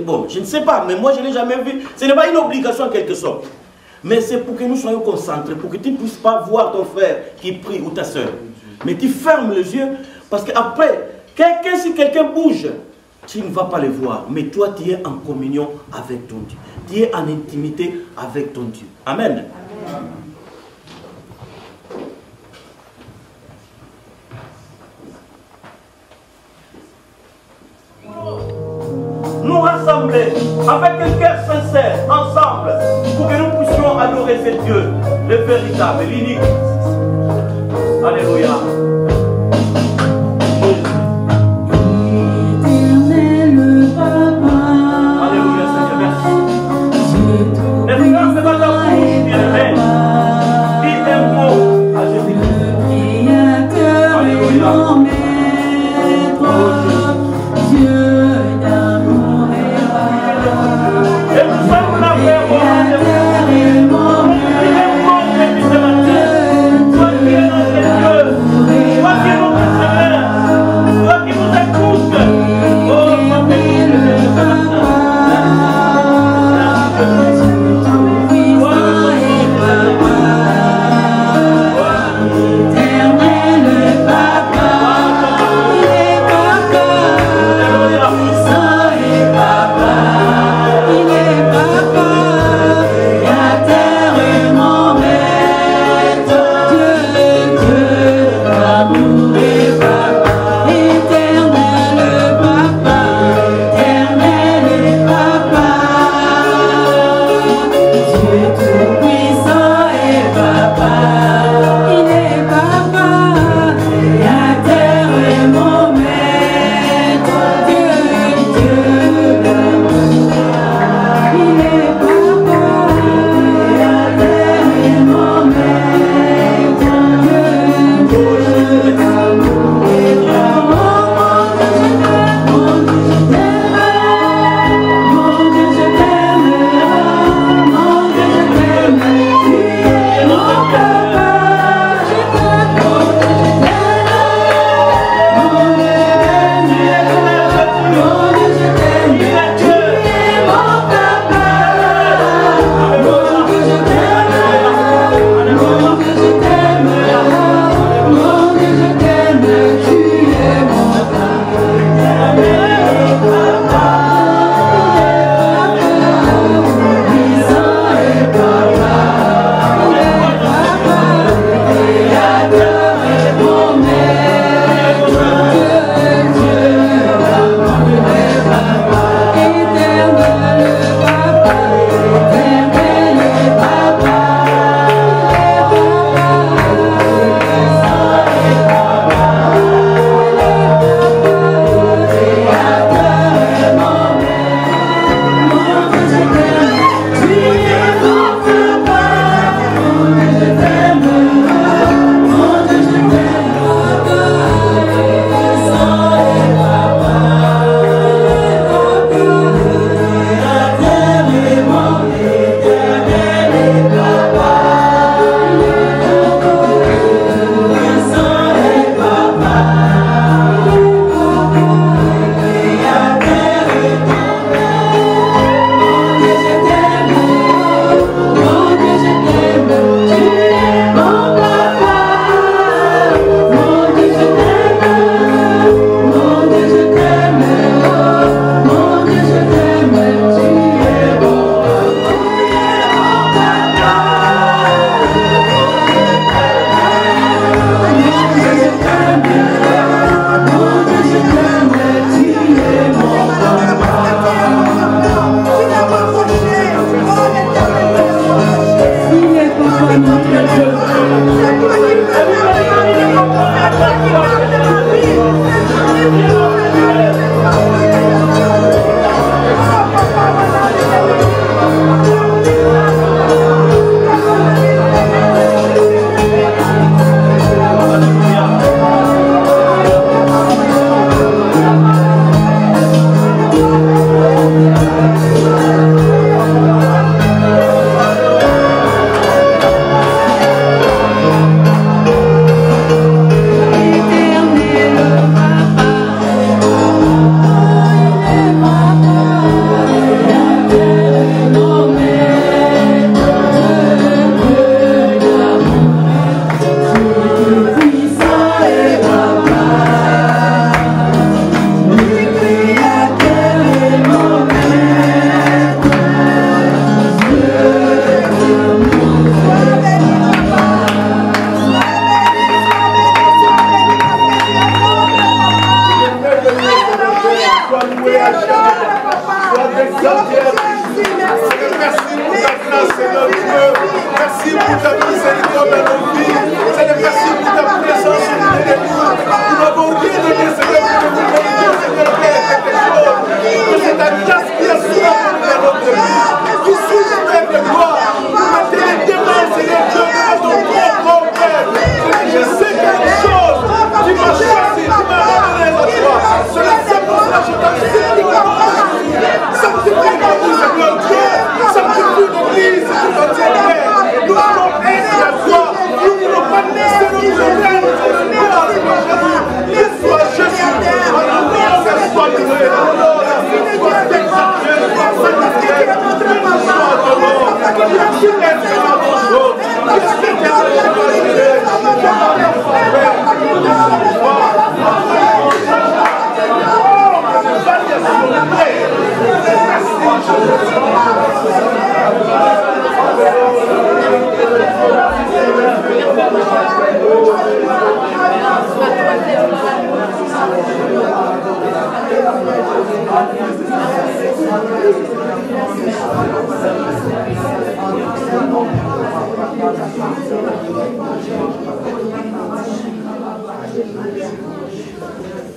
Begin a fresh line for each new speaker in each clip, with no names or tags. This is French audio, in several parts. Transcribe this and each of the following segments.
bon, je ne sais pas, mais moi je ne l'ai jamais vu. Ce n'est pas une obligation en quelque sorte. Mais c'est pour que nous soyons concentrés, pour que tu ne puisses pas voir ton frère qui prie ou ta soeur. Mais tu fermes les yeux, parce qu'après, si quelqu'un bouge, tu ne vas pas le voir. Mais toi, tu es en communion avec ton Dieu. Tu es en intimité avec ton Dieu. Amen. Amen. Nous rassembler avec un cœur sincère, ensemble, pour que nous puissions adorer ce Dieu, le véritable, l'unique. Alléluia.
Éternel Papa,
Alléluia, Seigneur, merci. Les frères, c'est pas ta bouche, bien-aimé. Dis un mot à Jésus.
Créateur et mon maître, Dieu d'amour et pardon.
Et nous sommes là, frère,
Créateur et mon maître,
toi qui es notre Dieu, toi qui es notre Seigneur, toi qui nous écoutes. Oh, mon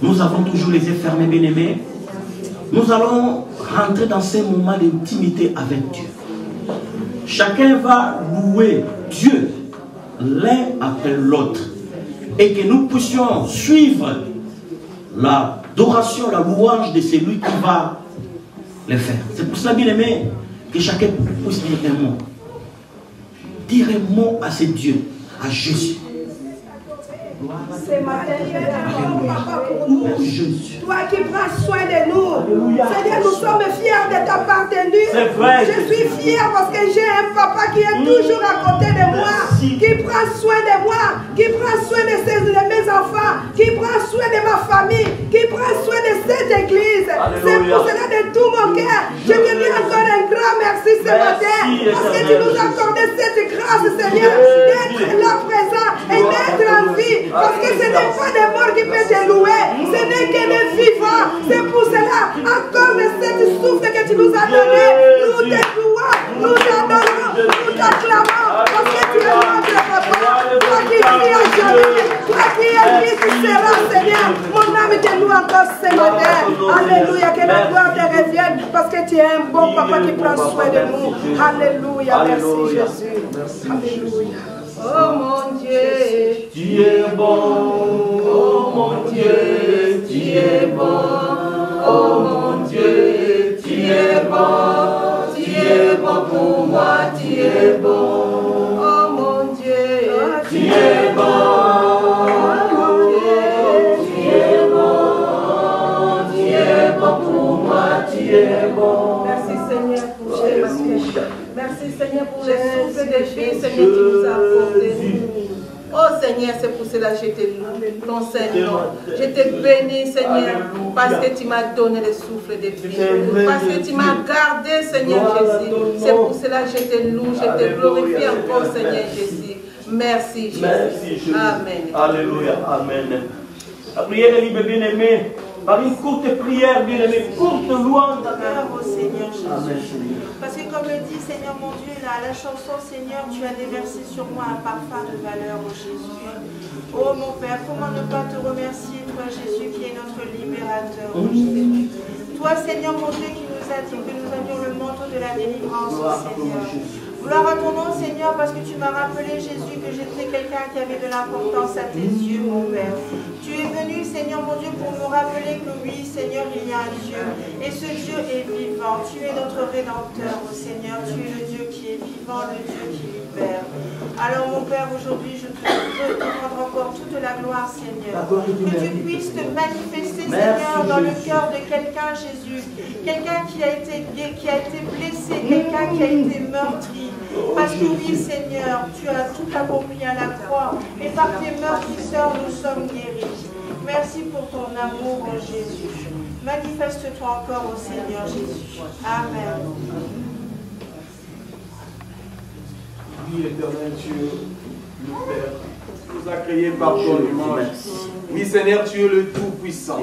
Nous avons toujours les yeux fermés, bien-aimés. Nous allons rentrer dans ces moments d'intimité avec Dieu. Chacun va louer Dieu l'un après l'autre. Et que nous puissions suivre l'adoration, la louange de celui qui va le faire. C'est pour cela, bien-aimés, que chacun puisse dire un mot. Dire un mot à ce Dieu, à Jésus.
Ce matin, papa, pour nous. Toi qui prends soin de nous. Seigneur, nous sommes fiers de t'appartenir. Je suis fier parce que j'ai un papa qui est toujours à côté de moi, qui prend soin de moi, qui prend soin de mes enfants, qui prend soin de ma famille, qui prend soin de cette église. C'est pour cela de tout mon cœur. Je te dis encore un grand merci ce matin parce que tu nous as accordé cette grâce, Seigneur, d'être là présent et d'être en vie. Parce que ce n'est pas des morts qui peuvent te louer, ce n'est que des vivants. C'est pour cela, encore de cette souffle que tu nous as donné, nous te louons, nous t'adorons, nous t'acclamons. Parce que tu es notre papa, toi qui vis à jamais, toi qui es qui tu seras, Seigneur. Mon âme te loue encore ce matin. Alléluia, que la gloire te revienne. Parce que tu es un bon papa qui prend soin de nous. Alléluia, merci Jésus. Alléluia. Oh mon Dieu,
tu es bon.
oh mon Dieu, tu es bon. Oh mon Dieu, tu es bon pour moi, tu es bon. Oh mon Dieu, tu es bon. Oh mon Dieu, tu es bon. Tu es bon pour moi, tu es bon. Merci Seigneur pour Jésus. Merci Seigneur pour le souffle de vie, Seigneur, tu nous as apporté. Oh Seigneur, c'est pour cela que je te loue, ton Seigneur. Je te bénis, Seigneur, parce que tu m'as donné le souffle de vie. Parce que tu m'as gardé, Seigneur Jésus. C'est pour cela que je te loue, je te glorifie encore, Seigneur Jésus. Merci Jésus. Amen.
Alléluia. Amen. La prière est libre, bien-aimé. Par une courte prière, bien-aimé, courte louange.
Au Seigneur Jésus.
Amen, Seigneur.
Parce que comme le dit Seigneur mon Dieu, là, la chanson Seigneur, tu as déversé sur moi un parfum de valeur, oh Jésus. Oh mon Père, comment ne pas te remercier, toi Jésus qui est notre libérateur, oh Jésus. Toi Seigneur mon Dieu qui nous a dit que nous avions le manteau de la délivrance, oh Seigneur. Gloire à ton nom Seigneur parce que tu m'as rappelé Jésus que j'étais quelqu'un qui avait de l'importance à tes yeux, mon Père. Tu es venu Seigneur mon Dieu pour me rappeler que oui Seigneur il y a un Dieu et ce Dieu est vivant. Tu es notre Rédempteur, oh Seigneur. Tu es le Dieu qui est vivant, le Dieu qui libère. Alors mon Père, aujourd'hui je te veux te rendre encore toute la gloire Seigneur. Que tu puisses te manifester Seigneur dans le cœur de quelqu'un Jésus. Quelqu'un qui a été blessé, quelqu'un qui a été meurtri. Parce que oui Seigneur, tu as tout accompli à la croix et par tes meurtrisseurs nous sommes guéris. Merci pour ton amour, oh Jésus. Manifeste-toi encore au Seigneur Jésus. Amen.
Oui, éternel Dieu, le Père, tu nous as créés par ton image. Oui, Seigneur, tu es le Tout-Puissant,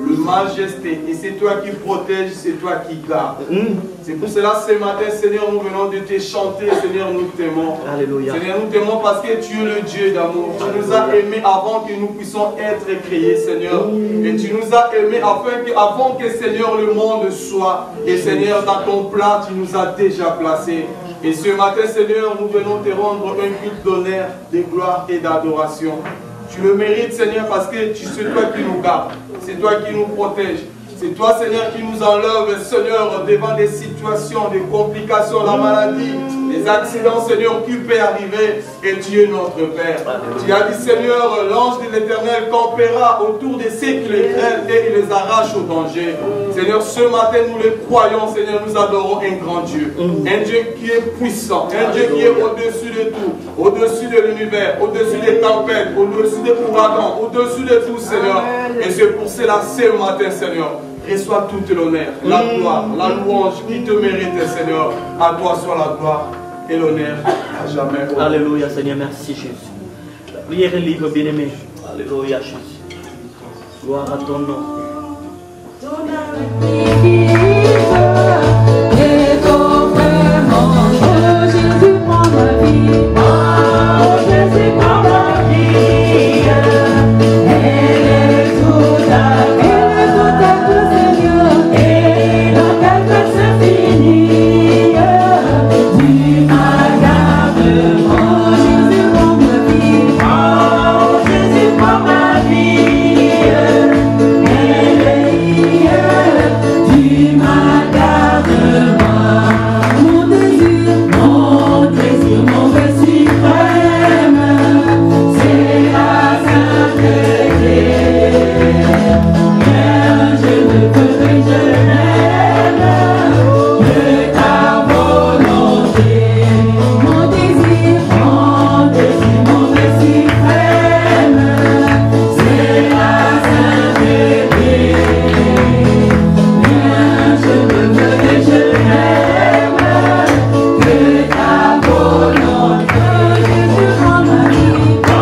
le Majesté, et c'est toi qui protèges, c'est toi qui gardes. C'est pour cela, ce matin, Seigneur, nous venons de te chanter, Seigneur, nous t'aimons.
Alléluia.
Seigneur, nous t'aimons parce que tu es le Dieu d'amour. Tu nous as aimés avant que nous puissions être créés, Seigneur. Et tu nous as aimés avant que, Seigneur, le monde soit. Et Seigneur, dans ton plan, tu nous as déjà placés. Et ce matin, Seigneur, nous venons te rendre un culte d'honneur, de gloire et d'adoration. Tu le mérites, Seigneur, parce que c'est toi qui nous gardes, c'est toi qui nous protège. C'est toi, Seigneur, qui nous enlève, Seigneur, devant des situations, des complications, la maladie. les accidents, Seigneur, qui peuvent arriver. Et Dieu notre Père. Tu as dit, Seigneur, l'ange de l'Éternel campera autour de ceux qui les craignent et il les arrache au danger. Seigneur, ce matin, nous le croyons, Seigneur, nous adorons un grand Dieu. Un Dieu qui est puissant, un Dieu qui est au-dessus de tout, au-dessus de l'univers, au-dessus des tempêtes, au-dessus des ouragans, au-dessus de tout, Seigneur. Et c'est pour cela, ce matin, Seigneur, reçois toute l'honneur, la gloire, la louange qui te mérite, Seigneur. À toi soit la gloire et l'honneur à jamais.
Alléluia, Seigneur, merci Jésus. La prière est libre, bien-aimé. Alléluia, Jésus. Gloire à ton nom.
Jésus prend ma vie, oh Jésus prend ma vie, elle est tout à coup, Seigneur, et dans ta grâce infinie, tu m'agardes, oh Jésus prend ma vie, oh Jésus prend ma vie, elle est tu m'agardes, mon désir, mon rêve suprême, c'est la sainteté. Rien je ne peux que je n'aime que ta volonté. Mon désir, mon rêve suprême, c'est la sainteté. Rien je ne peux que je n'aime que ta volonté. Jésus prend ma vie, oh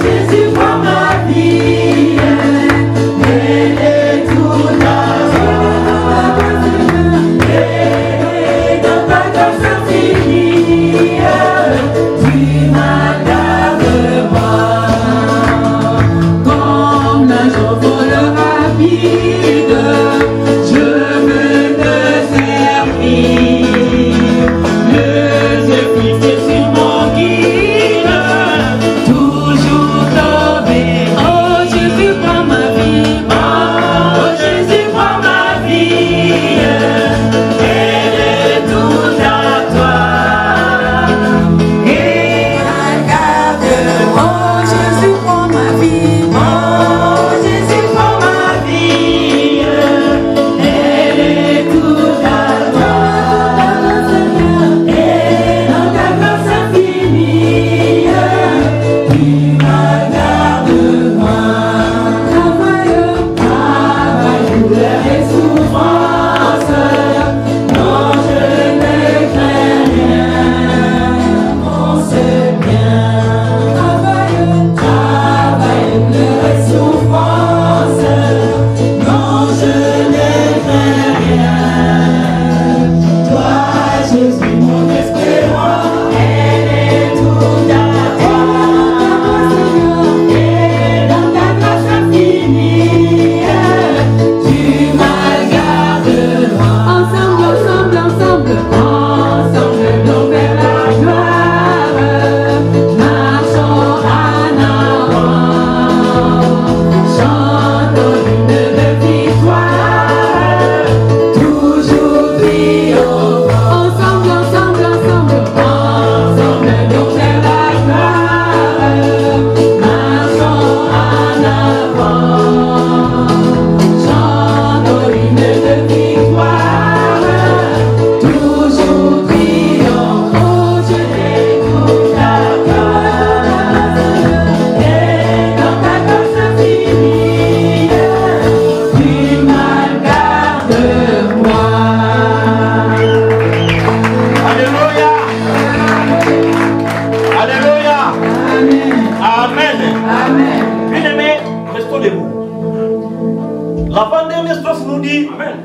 Jésus prend ma vie, elle est toute à et dans ta grâce infinie, tu m'agardes moi, comme un envol rapide, je veux te servir, les yeux fixés sur mon guide, toujours t'obéir. Oh Jésus prends ma vie, oh Jésus prends ma vie, elle est toute à toi. Et regarde, oh Jésus prends ma vie, oh Jésus prends ma vie, elle est toute à toi. Et dans ta grâce infinie, tu m'agardes moi. Travail, douleur et souffrance, non je ne crains rien, mon seul bien. Travail, douleur et souffrance, non je ne crains rien. Toi Jésus mon espérance, elle est toute à toi. Et dans ta grâce infinie, tu m'agardes loin. Ensemble, allons vers la gloire, marchons en avant, chantons l'hymne de victoire, toujours triomphant. Ensemble, allons vers la gloire, marchons en avant, chantons l'hymne de victoire, toujours triomphant. Oh, je t'écoute à toi, et dans ta grâce infinie, tu m'agardes moi.
Alléluia. Alléluia. Amen. Bien-aimés, restons debout. L'avant-dernière strophe nous dit Amen.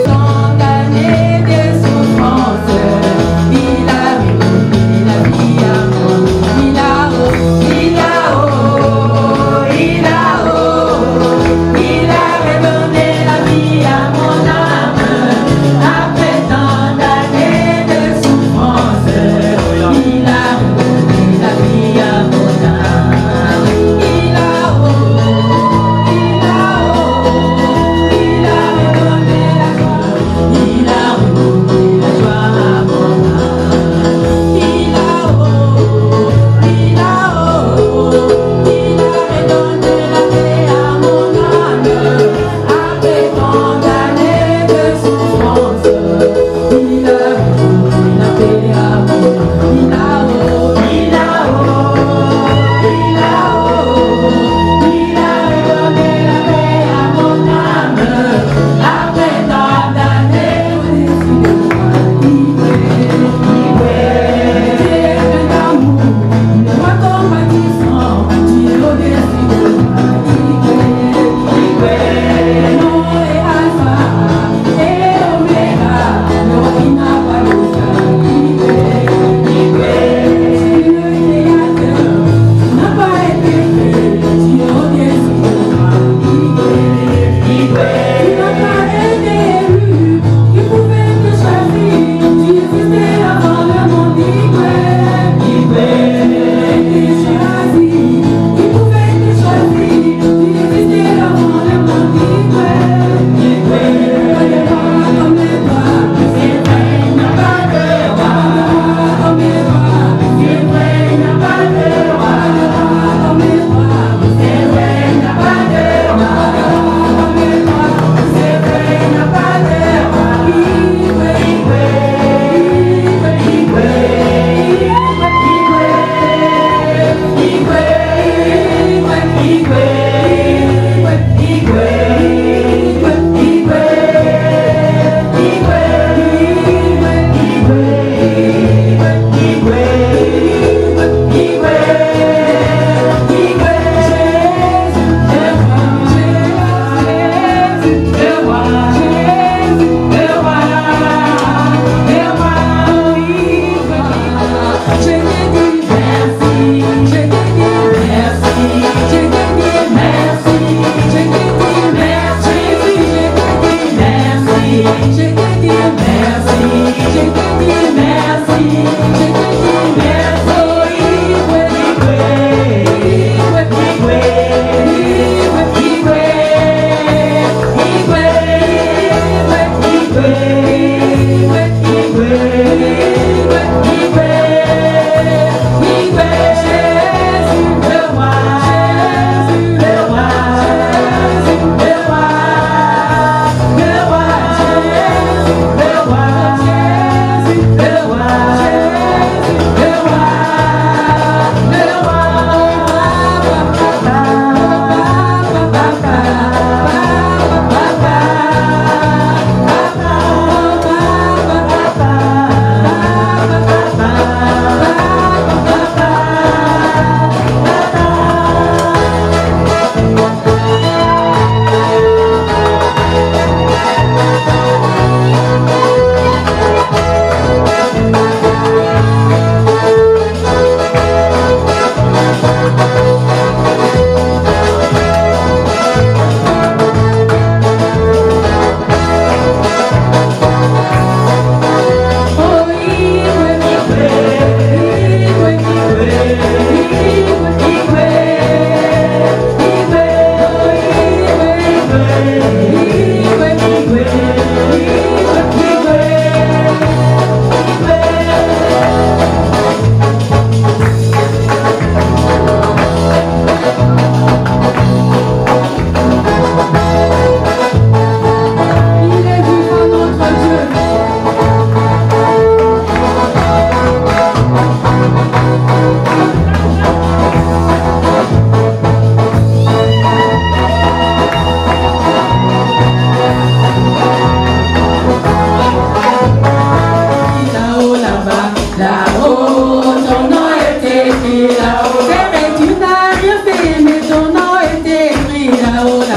Tant d'années de souffrance,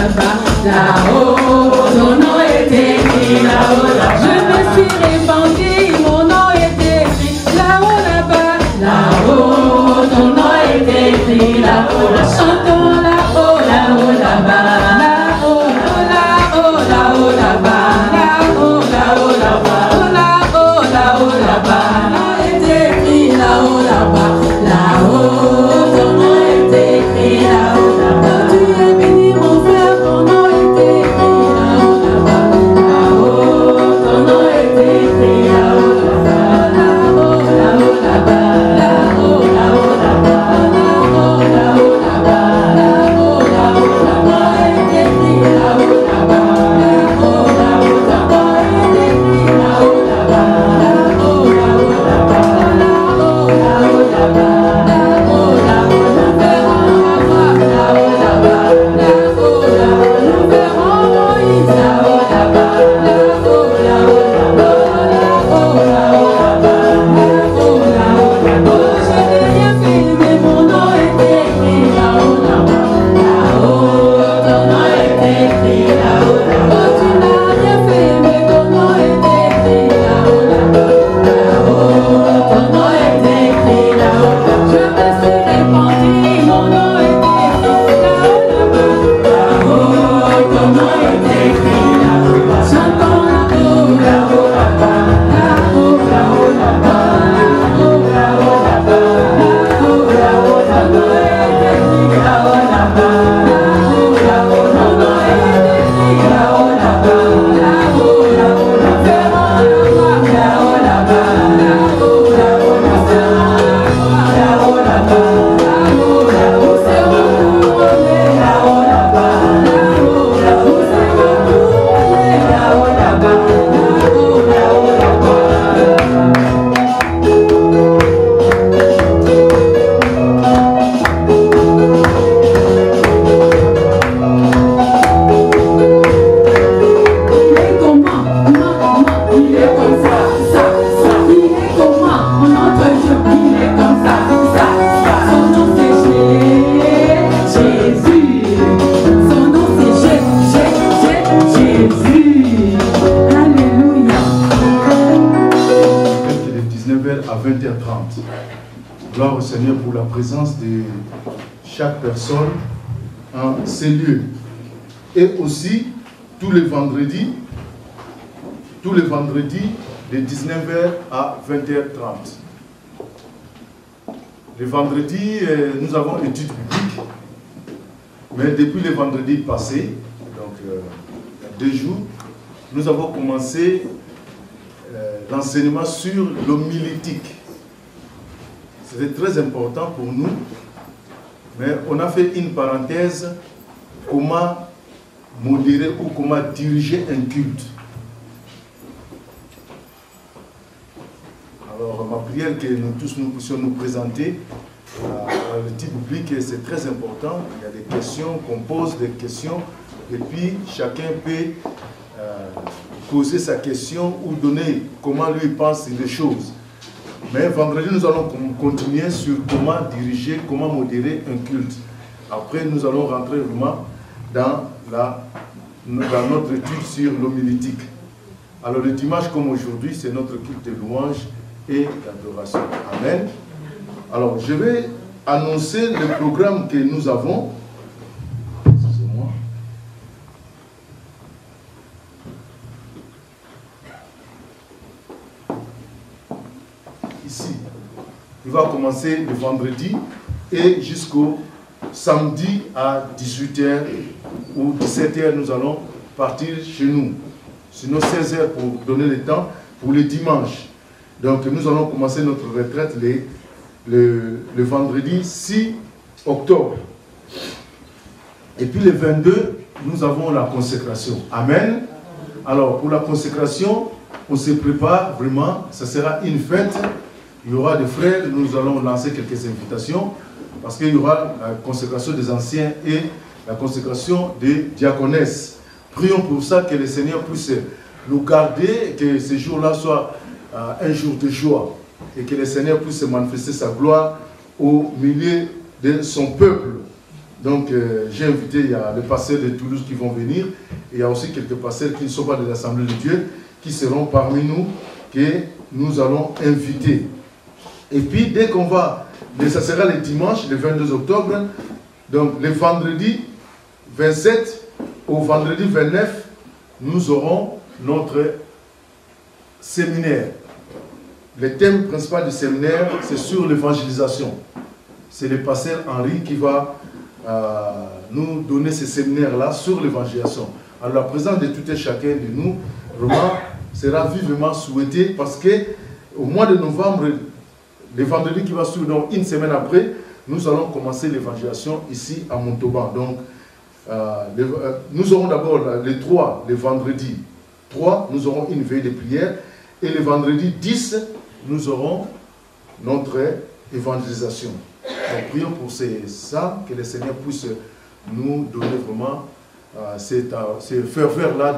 là-bas, là-haut, ton nom est écrit là-haut, là-bas. Je me suis répandu, mon nom est écrit là-haut, là-bas, là-haut, ton nom est écrit là-haut, là-bas. Chantons là-haut, là-haut, là-bas, là-haut, là-haut, là-haut, là-bas, là-haut, là-haut, là-bas, là-haut, là-haut, là-bas. Là-haut, là-bas, là-haut, ton nom est écrit là-haut, là-bas. Tu es béni, mon frère, ton nom est écrit là-haut, là-bas. Là-haut, ton nom est écrit là-haut, là-bas. Là-haut, là-haut, là-bas. Là-haut, là-haut, là-bas. Là-haut, là-haut, là-bas. Là-haut, là-haut, là-bas. Est écrit là-haut, là-bas. Là-haut, là-haut, là-bas. Est écrit là-haut, là-bas. Là-haut, là-haut, là-bas.
Gloire au Seigneur pour la présence de chaque personne en ces lieux. Et aussi, tous les vendredis de 19h à 20h30. Les vendredis, nous avons études bibliques, mais depuis le vendredi passé, donc il y a 2 jours, nous avons commencé l'enseignement sur l'homilétique. C'était très important pour nous, mais on a fait une parenthèse, comment modérer ou comment diriger un culte. Alors ma prière que nous tous nous puissions nous présenter à l'étude biblique, c'est très important. Il y a des questions qu'on pose, des questions, et puis chacun peut poser sa question ou donner comment lui pense les choses. Mais vendredi, nous allons continuer sur comment diriger, comment modérer un culte. Après, nous allons rentrer vraiment dans notre étude sur l'homilétique. Alors, le dimanche comme aujourd'hui, c'est notre culte de louange et d'adoration. Amen. Alors, je vais annoncer le programme que nous avons. Excusez-moi. Ici, il va commencer le vendredi et jusqu'au samedi à 18h ou 17h, nous allons partir chez nous. Sinon 16h pour donner le temps pour le dimanche. Donc nous allons commencer notre retraite le vendredi 6 octobre. Et puis le 22, nous avons la consécration. Amen. Alors pour la consécration, on se prépare vraiment, ça sera une fête. Il y aura des frères, nous allons lancer quelques invitations parce qu'il y aura la consécration des anciens et la consécration des diaconesses. Prions pour ça, que le Seigneur puisse nous garder, que ce jour-là soit un jour de joie et que le Seigneur puisse manifester sa gloire au milieu de son peuple. Donc, j'ai invité, il y a les pasteurs de Toulouse qui vont venir. Et il y a aussi quelques pasteurs qui ne sont pas de l'Assemblée de Dieu, qui seront parmi nous, que nous allons inviter. Et puis, dès qu'on va, ça sera le dimanche, le 22 octobre, donc le vendredi 27 au vendredi 29, nous aurons notre séminaire. Le thème principal du séminaire, c'est sur l'évangélisation. C'est le pasteur Henri qui va nous donner ce séminaire-là sur l'évangélisation. Alors la présence de tout et chacun de nous, vraiment, sera vivement souhaitée parce qu'au mois de novembre, le vendredi qui va suivre, donc une semaine après, nous allons commencer l'évangélisation ici à Montauban. Donc, nous aurons d'abord les 3, le vendredi 3, nous aurons une veille de prière. Et le vendredi 10, nous auront notre évangélisation. Donc, prions pour ça, que le Seigneur puisse nous donner vraiment ce ferveur-là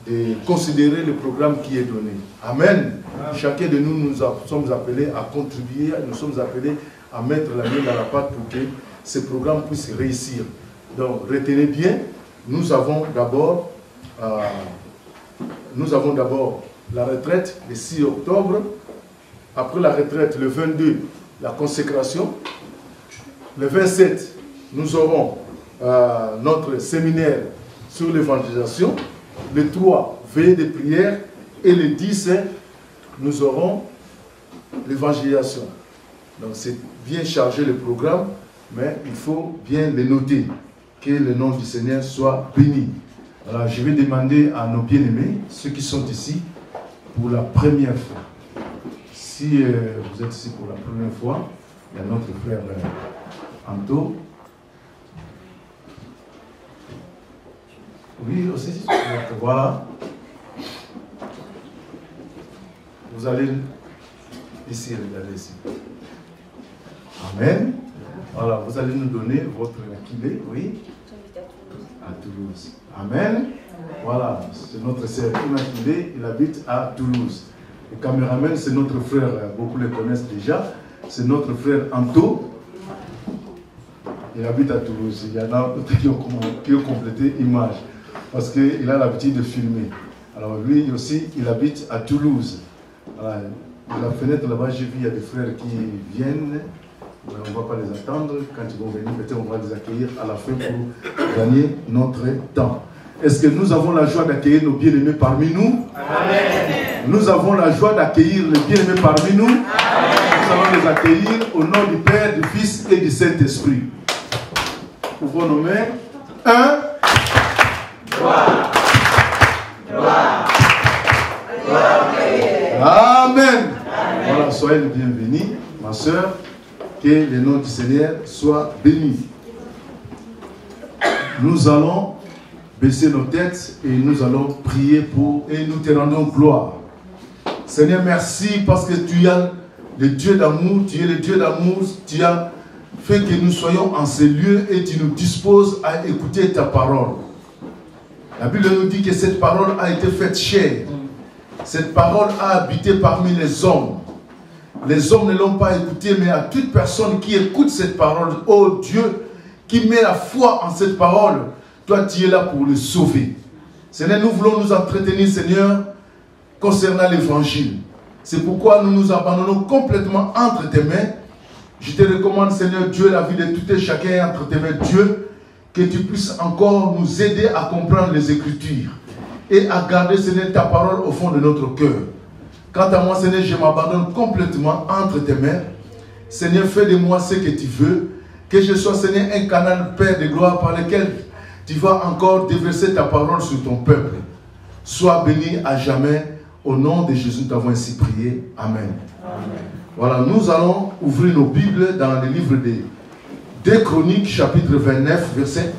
de considérer le programme qui est donné. Amen. Chacun de nous, nous sommes appelés à contribuer, nous sommes appelés à mettre la main dans la pâte pour que ce programme puisse réussir. Donc, retenez bien, nous avons d'abord la retraite le 6 octobre. Après la retraite, le 22, la consécration. Le 27, nous aurons notre séminaire sur l'évangélisation. Le 3, veillée de prière. Et le 10, nous aurons l'évangélisation. Donc c'est bien chargé le programme, mais il faut bien le noter. Que le nom du Seigneur soit béni. Alors je vais demander à nos bien-aimés, ceux qui sont ici pour la première fois. Si vous êtes ici pour la première fois, il y a notre frère Anto. Oui, aussi, voilà. Vous allez ici, regardez ici. Amen. Voilà, vous allez nous donner votre kilé, oui. À Toulouse. Amen. Voilà, c'est notre sœur Immaculée, il habite à Toulouse. Le caméraman, c'est notre frère, beaucoup le connaissent déjà. C'est notre frère Anto. Il habite à Toulouse. Il y en a qui ont complété l'image. Parce qu'il a l'habitude de filmer. Alors lui aussi, il habite à Toulouse. Voilà. De la fenêtre là-bas, j'ai vu, il y a des frères qui viennent. Mais on ne va pas les attendre. Quand ils vont venir, peut-être on va les accueillir à la fin pour gagner notre temps. Est-ce que nous avons la joie d'accueillir nos bien-aimés parmi nous? Amen. Nous avons la joie d'accueillir les bien-aimés parmi nous. Amen. Nous allons les accueillir au nom du Père, du Fils et du Saint-Esprit. Ouvrons nos mains. 1. Gloire. Gloire. Gloire. Amen. Voilà, soyez les bienvenus, ma soeur. Que le nom du Seigneur soit béni. Nous allons baisser nos têtes et nous allons prier pour et nous te rendons gloire. Seigneur, merci parce que tu es le Dieu d'amour, tu es le Dieu d'amour, tu as fait que nous soyons en ces lieux et tu nous disposes à écouter ta parole. La Bible nous dit que cette parole a été faite chair. Cette parole a habité parmi les hommes. Les hommes ne l'ont pas écouté, mais à toute personne qui écoute cette parole, oh Dieu, qui met la foi en cette parole, toi tu es là pour le sauver. Seigneur, nous voulons nous entretenir, Seigneur, concernant l'évangile. C'est pourquoi nous nous abandonnons complètement entre tes mains. Je te recommande, Seigneur Dieu, la vie de tout et chacun entre tes mains, Dieu, que tu puisses encore nous aider à comprendre les Écritures et à garder, Seigneur, ta parole au fond de notre cœur. Quant à moi, Seigneur, je m'abandonne complètement entre tes mains. Seigneur, fais de moi ce que tu veux. Que je sois, Seigneur, un canal, Père de gloire, par lequel tu vas encore déverser ta parole sur ton peuple. Sois béni à jamais. Au nom de Jésus, nous t'avons ainsi prié. Amen. Amen. Voilà, nous allons ouvrir nos Bibles dans le livre des 2 Chroniques, chapitre 29, verset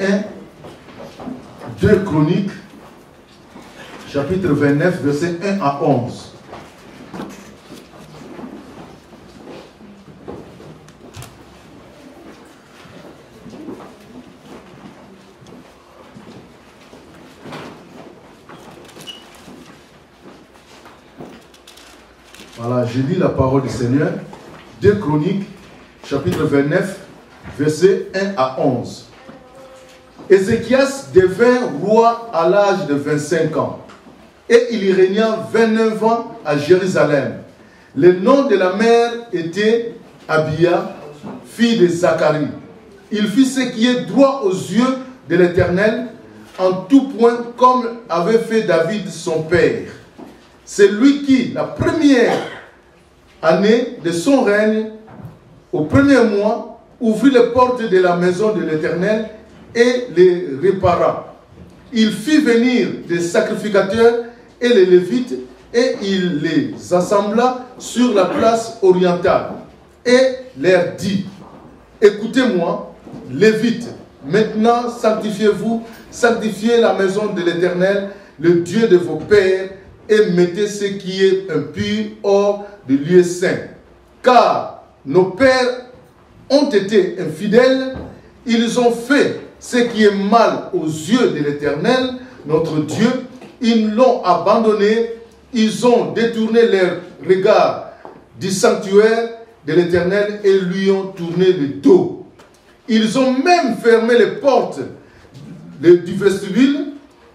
1. 2 Chroniques, chapitre 29, verset 1 à 11. Voilà, je lis la parole du Seigneur. 2 Chroniques, chapitre 29, versets 1 à 11. Ézéchias devint roi à l'âge de 25 ans et il y régna 29 ans à Jérusalem. Le nom de la mère était Abia, fille de Zacharie. Il fit ce qui est droit aux yeux de l'Éternel, en tout point comme avait fait David son père. C'est lui qui, la première année de son règne, au premier mois, ouvrit les portes de la maison de l'Éternel et les répara. Il fit venir des sacrificateurs et les Lévites et il les assembla sur la place orientale et leur dit: écoutez-moi, Lévites, maintenant sanctifiez-vous, sanctifiez la maison de l'Éternel, le Dieu de vos pères, et mettez ce qui est impur hors du lieu saint. Car nos pères ont été infidèles, ils ont fait ce qui est mal aux yeux de l'Éternel, notre Dieu, ils l'ont abandonné, ils ont détourné leur regard du sanctuaire de l'Éternel et lui ont tourné le dos. Ils ont même fermé les portes du vestibule,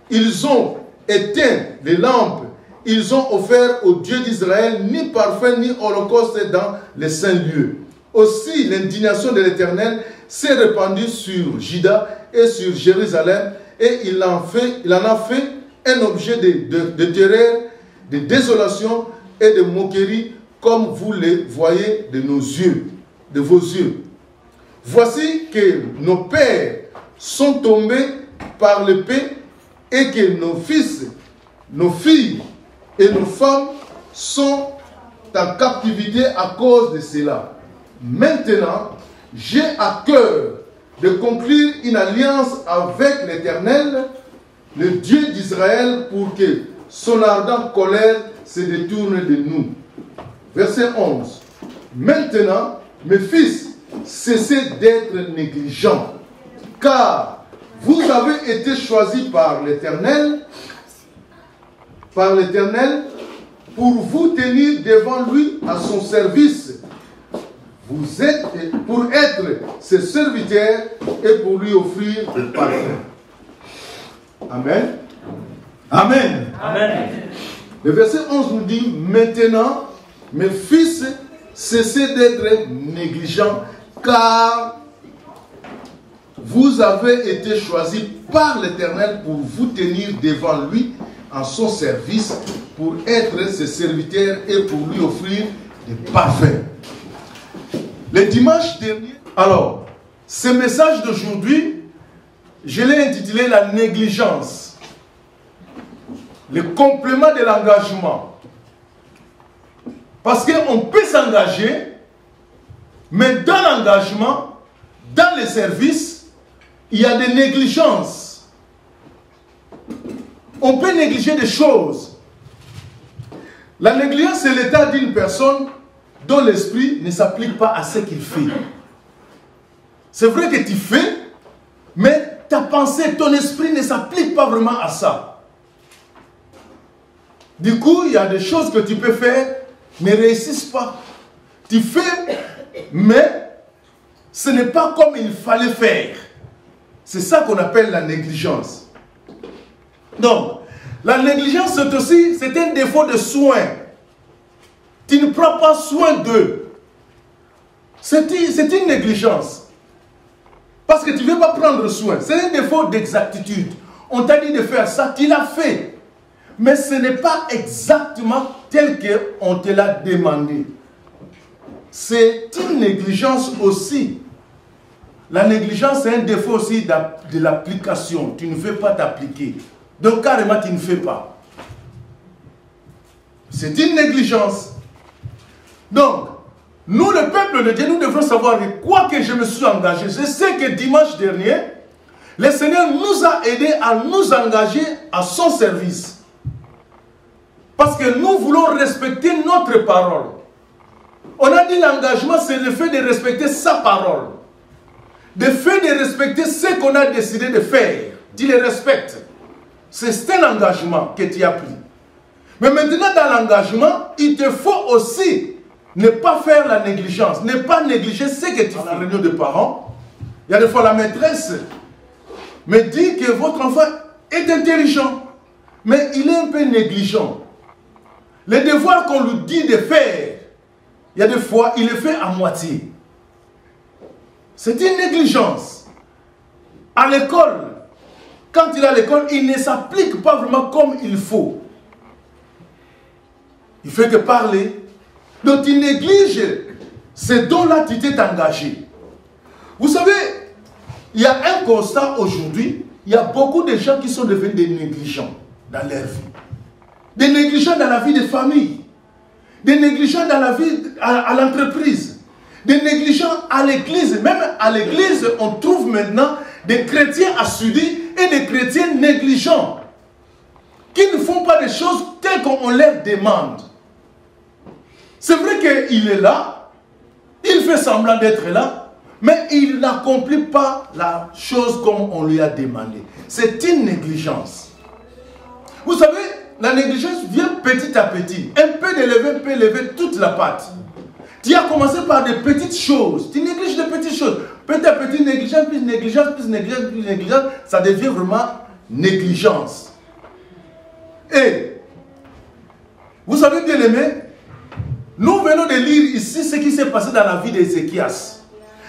ils ont éteint les lampes, ils ont offert au Dieu d'Israël ni parfum ni holocauste dans les saints lieux. Aussi l'indignation de l'Éternel s'est répandue sur Juda et sur Jérusalem et il en a fait un objet de terreur, de désolation et de moquerie comme vous les voyez de nos yeux, de vos yeux. Voici que nos pères sont tombés par l'épée et que nos fils, nos filles et nos femmes sont en captivité à cause de cela. Maintenant, j'ai à cœur de conclure une alliance avec l'Éternel, le Dieu d'Israël, pour que son ardente colère se détourne de nous. Verset 11. Maintenant, mes fils, cessez d'être négligents, car vous avez été choisis par l'Éternel, pour vous tenir devant lui à son service. Vous êtes pour être ses serviteurs et pour lui offrir le parfum. Amen. Amen.
Amen.
Le verset 11 nous dit: maintenant, mes fils, cessez d'être négligents, car vous avez été choisis par l'Éternel pour vous tenir devant lui en son service, pour être ses serviteurs et pour lui offrir des parfums. Le dimanche dernier, alors, ce message d'aujourd'hui, je l'ai intitulé la négligence, le complément de l'engagement. Parce qu'on peut s'engager, mais dans l'engagement, dans les services, il y a des négligences. On peut négliger des choses. La négligence, c'est l'état d'une personne dont l'esprit ne s'applique pas à ce qu'il fait. C'est vrai que tu fais, mais ta pensée, ton esprit ne s'applique pas vraiment à ça. Du coup, il y a des choses que tu peux faire, ne réussissent pas. Tu fais, mais ce n'est pas comme il fallait faire. C'est ça qu'on appelle la négligence. Donc, la négligence, c'est un défaut de soin. Tu ne prends pas soin d'eux. C'est une négligence. Parce que tu ne veux pas prendre soin. C'est un défaut d'exactitude. On t'a dit de faire ça, tu l'as fait. Mais ce n'est pas exactement tel qu'on te l'a demandé. C'est une négligence aussi. La négligence, c'est un défaut aussi de l'application. Tu ne veux pas t'appliquer. Donc carrément, tu ne fais pas. C'est une négligence. Donc, nous, le peuple de Dieu, nous devons savoir que quoi que je me suis engagé, je sais que dimanche dernier, le Seigneur nous a aidés à nous engager à son service. Parce que nous voulons respecter notre parole. On a dit l'engagement, c'est le fait de respecter sa parole. Le fait de respecter ce qu'on a décidé de faire. Tu le respectes. C'est un engagement que tu as pris. Mais maintenant, dans l'engagement, il te faut aussi ne pas faire la négligence, ne pas négliger ce que tu fais. À la réunion de parents, Il y a des fois la maîtresse me dit que votre enfant est intelligent, mais il est un peu négligent. Les devoirs qu'on lui dit de faire, il y a des fois, il les fait à moitié. C'est une négligence. À l'école, quand il est à l'école, il ne s'applique pas vraiment comme il faut. Il fait que parler. Donc il néglige ce dont-là tu t'es engagé. Vous savez, il y a un constat aujourd'hui, il y a beaucoup de gens qui sont devenus des négligents dans leur vie. Des négligents dans la vie des familles. Des négligents dans la vie à l'entreprise. Des négligents à l'église. Même à l'église, on trouve maintenant des chrétiens assidus et des chrétiens négligents qui ne font pas des choses telles qu'on leur demande. C'est vrai qu'il est là, il fait semblant d'être là, mais il n'accomplit pas la chose comme on lui a demandé. C'est une négligence. Vous savez, la négligence vient petit à petit. Un peu d'élever peut lever toute la pâte. Tu as commencé par des petites choses. Tu négliges des petites choses. Petit à petit, négligence, plus négligence, plus négligence, plus négligence. Ça devient vraiment négligence. Et, vous savez bien aimé, nous venons de lire ici ce qui s'est passé dans la vie d'Ézéchias.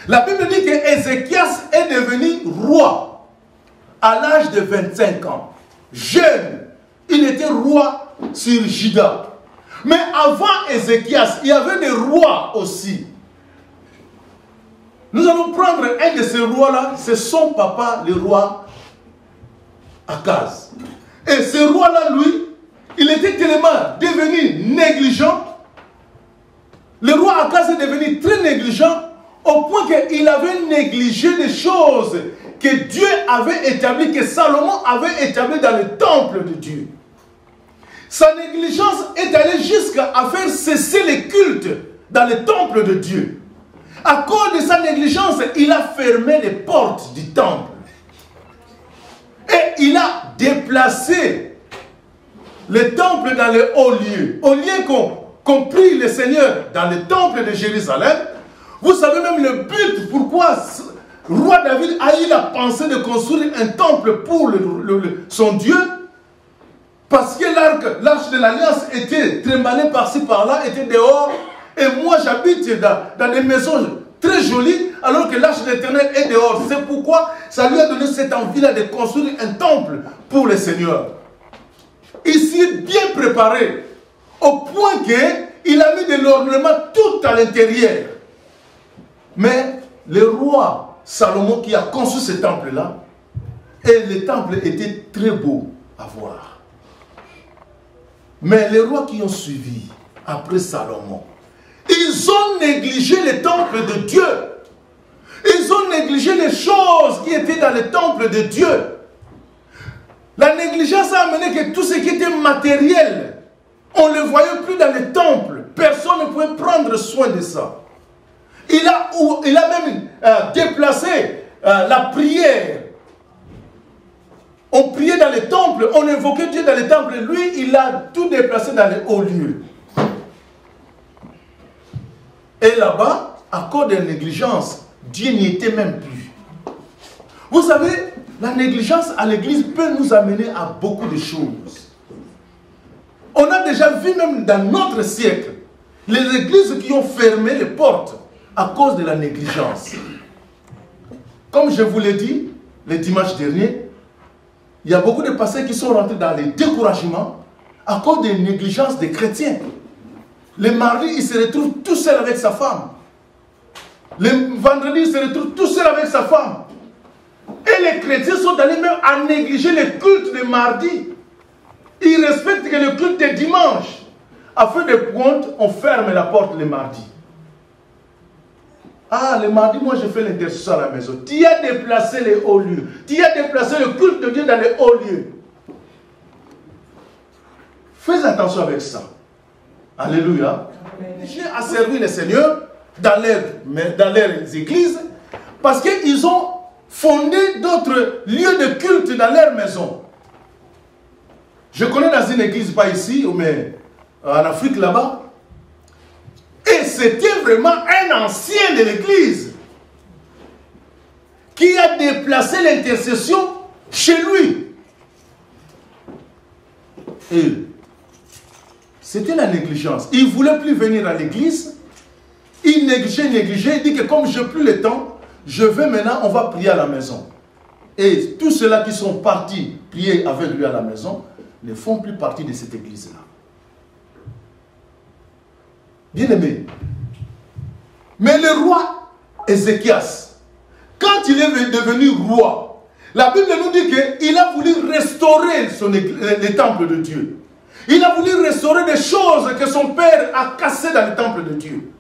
La Bible dit que Ézéchias est devenu roi à l'âge de 25 ans. Jeune, il était roi sur Juda. Mais avant Ézéchias, il y avait des rois aussi. Nous allons prendre un de ces rois-là, c'est son papa, le roi Akaz. Et ce roi-là, lui, il était tellement devenu négligent. Le roi Akaz est devenu très négligent au point qu'il avait négligé des choses que Dieu avait établies, que Salomon avait établies dans le temple de Dieu. Sa négligence est allée jusqu'à faire cesser les cultes dans le temple de Dieu. À cause de sa négligence, il a fermé les portes du temple. Et il a déplacé le temple dans les hauts lieux. Au lieu qu'on prie le Seigneur dans le temple de Jérusalem, vous savez même le but pourquoi le roi David a eu la pensée de construire un temple pour son Dieu. Parce que l'arche de l'alliance était trimballée par-ci par-là, était dehors. Et moi j'habite dans des maisons très jolies, alors que l'arche de l'Éternel est dehors. C'est pourquoi ça lui a donné cette envie-là de construire un temple pour le Seigneur. Il s'y est bien préparé, au point qu'il a mis de l'ornement tout à l'intérieur. Mais le roi Salomon qui a construit ce temple-là, et le temple était très beau à voir. Mais les rois qui ont suivi après Salomon, ils ont négligé le temple de Dieu. Ils ont négligé les choses qui étaient dans le temple de Dieu. La négligence a amené que tout ce qui était matériel, on ne le voyait plus dans le temple. Personne ne pouvait prendre soin de ça. Il a même déplacé la prière. On priait dans les temples, on invoquait Dieu dans les temples. Lui, il a tout déplacé dans les hauts lieux. Et là-bas, à cause de la négligence, Dieu n'y était même plus. Vous savez, la négligence à l'église peut nous amener à beaucoup de choses. On a déjà vu même dans notre siècle, les églises qui ont fermé les portes à cause de la négligence. Comme je vous l'ai dit, le dimanche dernier, il y a beaucoup de pasteurs qui sont rentrés dans les découragements à cause des négligences des chrétiens. Le mardi, il se retrouve tout seul avec sa femme. Le vendredi, il se retrouve tout seul avec sa femme. Et les chrétiens sont allés même à négliger le culte de mardi. Ils respectent que le culte de dimanche. À fin de compte, on ferme la porte le mardi. Ah, le mardi, moi je fais l'intercession à la maison. Tu as déplacé les hauts lieux. Tu as déplacé le culte de Dieu dans les hauts lieux. Fais attention avec ça. Alléluia. Dieu a servi le Seigneur dans leurs églises parce qu'ils ont fondé d'autres lieux de culte dans leur maison. Je connais dans une église, pas ici, mais en Afrique là-bas. Et c'était vraiment un ancien de l'église qui a déplacé l'intercession chez lui. Et c'était la négligence. Il ne voulait plus venir à l'église. Il négligeait. Il dit que comme je n'ai plus le temps, je vais maintenant, on va prier à la maison. Et tous ceux-là qui sont partis prier avec lui à la maison ne font plus partie de cette église-là. Bien aimé. Mais le roi Ézéchias, quand il est devenu roi, la Bible nous dit qu'il a voulu restaurer les temples de Dieu. Il a voulu restaurer des choses que son père a cassées dans le temple de Dieu.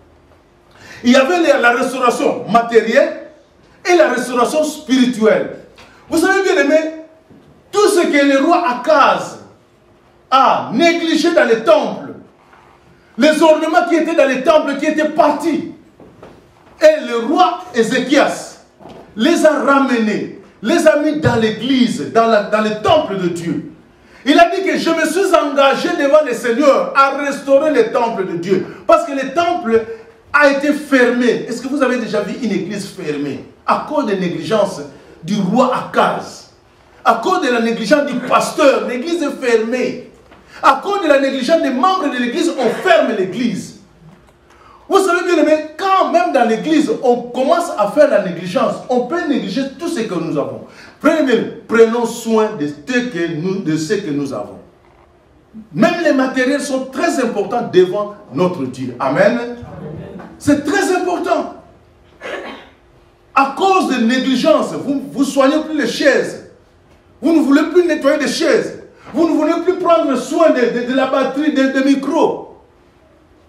Il y avait la restauration matérielle et la restauration spirituelle. Vous savez bien aimé, tout ce que le roi Akaz a négligé dans les temples, les ornements qui étaient dans les temples qui étaient partis, et le roi Ézéchias les a ramenés, les a mis dans l'église, dans le temple de Dieu. Il a dit que je me suis engagé devant le Seigneur à restaurer le temple de Dieu. Parce que le temple a été fermé. Est-ce que vous avez déjà vu une église fermée? À cause de négligence du roi Akaz. À cause de la négligence du pasteur, l'église est fermée. À cause de la négligence des membres de l'église, on ferme l'église. Vous savez bien aimé, quand même dans l'église, on commence à faire la négligence, on peut négliger tout ce que nous avons. Prenons soin de ce que nous avons. Même les matériels sont très importants devant notre Dieu. Amen. C'est très important. À cause de négligence, vous ne soignez plus les chaises. Vous ne voulez plus nettoyer les chaises. Vous ne voulez plus prendre soin de la batterie, des micros.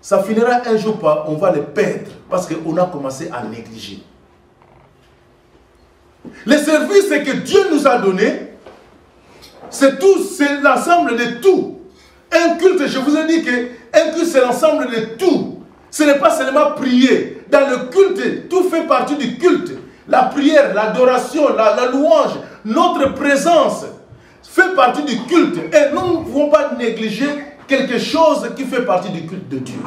Ça finira un jour par, on va les perdre parce qu'on a commencé à négliger. Les services que Dieu nous a donnés, c'est tout, c'est l'ensemble de tout. Un culte, je vous ai dit qu'un culte c'est l'ensemble de tout. Ce n'est pas seulement prier. Dans le culte, tout fait partie du culte. La prière, l'adoration, la louange, notre présence fait partie du culte. Et nous ne pouvons pas négliger quelque chose qui fait partie du culte de Dieu.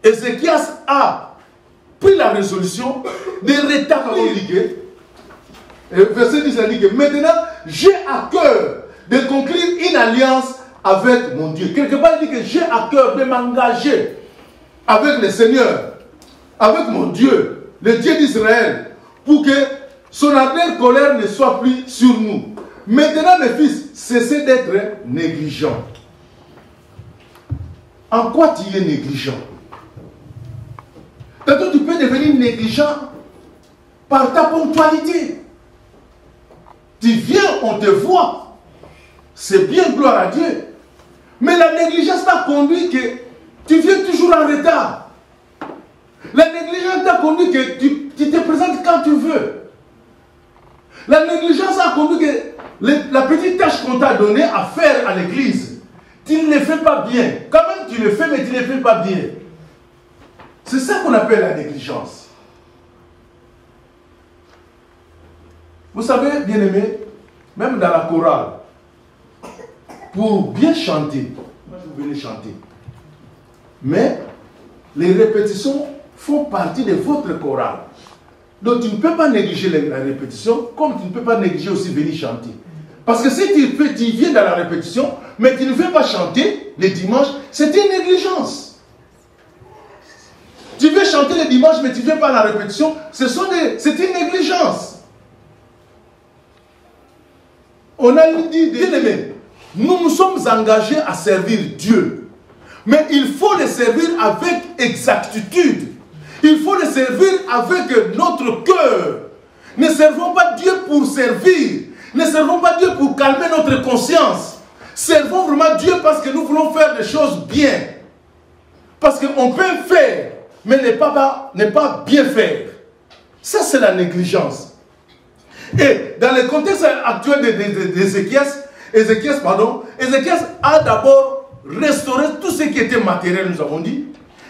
Ézéchias a pris la résolution de rétablir. Verset 10 dit que maintenant j'ai à cœur de conclure une alliance avec mon Dieu. Quelque part il dit que j'ai à cœur de m'engager avec le Seigneur, avec mon Dieu, le Dieu d'Israël, pour que son ardente colère ne soit plus sur nous. Maintenant mes fils, cessez d'être négligents. En quoi tu es négligent? Tantôt tu peux devenir négligent par ta ponctualité. Tu viens, on te voit. C'est bien, gloire à Dieu. Mais la négligence t'a conduit que tu viens toujours en retard. La négligence t'a conduit que tu te présentes quand tu veux. La négligence a conduit que la petite tâche qu'on t'a donnée à faire à l'église, tu ne le fais pas bien. Quand même tu le fais, mais tu ne le fais pas bien. C'est ça qu'on appelle la négligence. Vous savez, bien aimé, même dans la chorale, pour bien chanter, moi je voulais chanter, mais les répétitions font partie de votre chorale. Donc tu ne peux pas négliger la répétition, comme tu ne peux pas négliger aussi venir chanter. Parce que si tu viens dans la répétition, mais tu ne veux pas chanter les dimanches, c'est une négligence. Tu veux chanter les dimanches, mais tu ne viens pas à la répétition, c'est une négligence. On a dit, bien aimé, nous nous sommes engagés à servir Dieu. Mais il faut le servir avec exactitude. Il faut le servir avec notre cœur. Ne servons pas Dieu pour servir. Ne servons pas Dieu pour calmer notre conscience. Servons vraiment Dieu parce que nous voulons faire des choses bien. Parce qu'on peut faire, mais ne pas bien faire. Ça, c'est la négligence. Et dans le contexte actuel d'Ézéchias, Ézéchias a d'abord restauré tout ce qui était matériel, nous avons dit.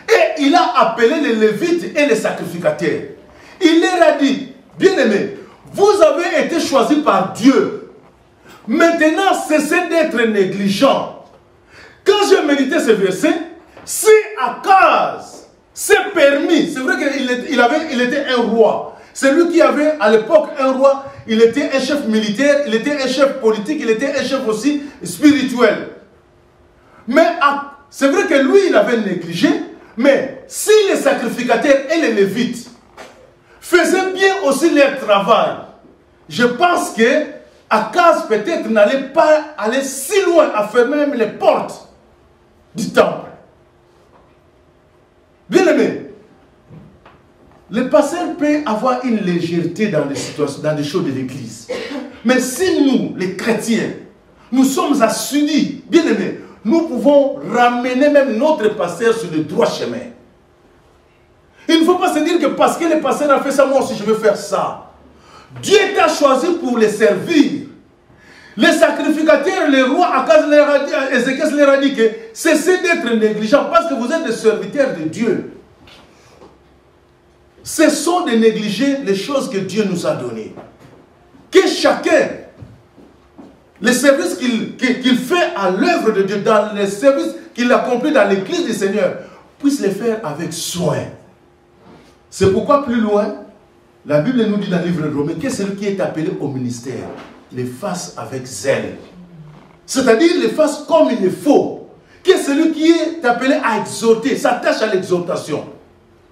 Et il a appelé les Lévites et les sacrificateurs. Il leur a dit, bien-aimés, vous avez été choisis par Dieu. Maintenant, cessez d'être négligents. Quand j'ai médité ce verset, si Akaz c'est permis. C'est vrai qu'il était un roi. C'est lui qui avait à l'époque un roi. Il était un chef militaire, il était un chef politique, il était un chef aussi spirituel. Mais c'est vrai que lui, il avait négligé. Mais si les sacrificateurs et les lévites faisaient bien aussi leur travail, je pense que Akaz peut-être n'allait pas aller si loin à fermer même les portes du temple. Bien aimé, le pasteur peut avoir une légèreté dans les situations, dans les choses de l'église. Mais si nous, les chrétiens, nous sommes assidus, bien aimé, nous pouvons ramener même notre pasteur sur le droit chemin. Il ne faut pas se dire que parce que le pasteur a fait ça, moi aussi je veux faire ça. Dieu t'a choisi pour les servir. Les sacrificateurs, les rois, Ézéchias leur a dit que cessez d'être négligents parce que vous êtes des serviteurs de Dieu. Cessons de négliger les choses que Dieu nous a données. Que chacun, les services qu'il fait à l'œuvre de Dieu, dans les services qu'il accomplit dans l'église du Seigneur, puisse les faire avec soin. C'est pourquoi plus loin, la Bible nous dit dans le livre de Romains que celui qui est appelé au ministère les fasse avec zèle. C'est-à-dire les fasse comme il le faut. Que celui qui est appelé à exhorter s'attache à l'exhortation.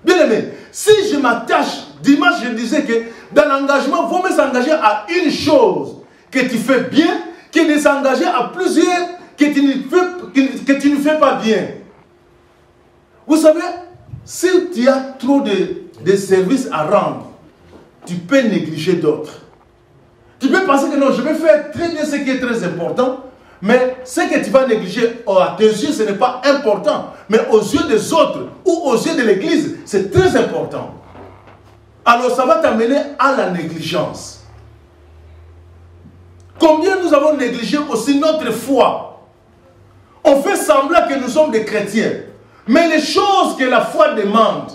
Bien aimé, si je m'attache, dimanche je disais que dans l'engagement, il faut me s'engager à une chose que tu fais bien, que de s'engager à plusieurs que tu ne fais pas bien. Vous savez, si tu as trop de services à rendre, tu peux négliger d'autres. Tu peux penser que non, je vais faire très bien ce qui est très important, mais ce que tu vas négliger à tes yeux, ce n'est pas important. Mais aux yeux des autres ou aux yeux de l'église, c'est très important. Alors ça va t'amener à la négligence. Combien nous avons négligé aussi notre foi? On fait semblant que nous sommes des chrétiens. Mais les choses que la foi demande,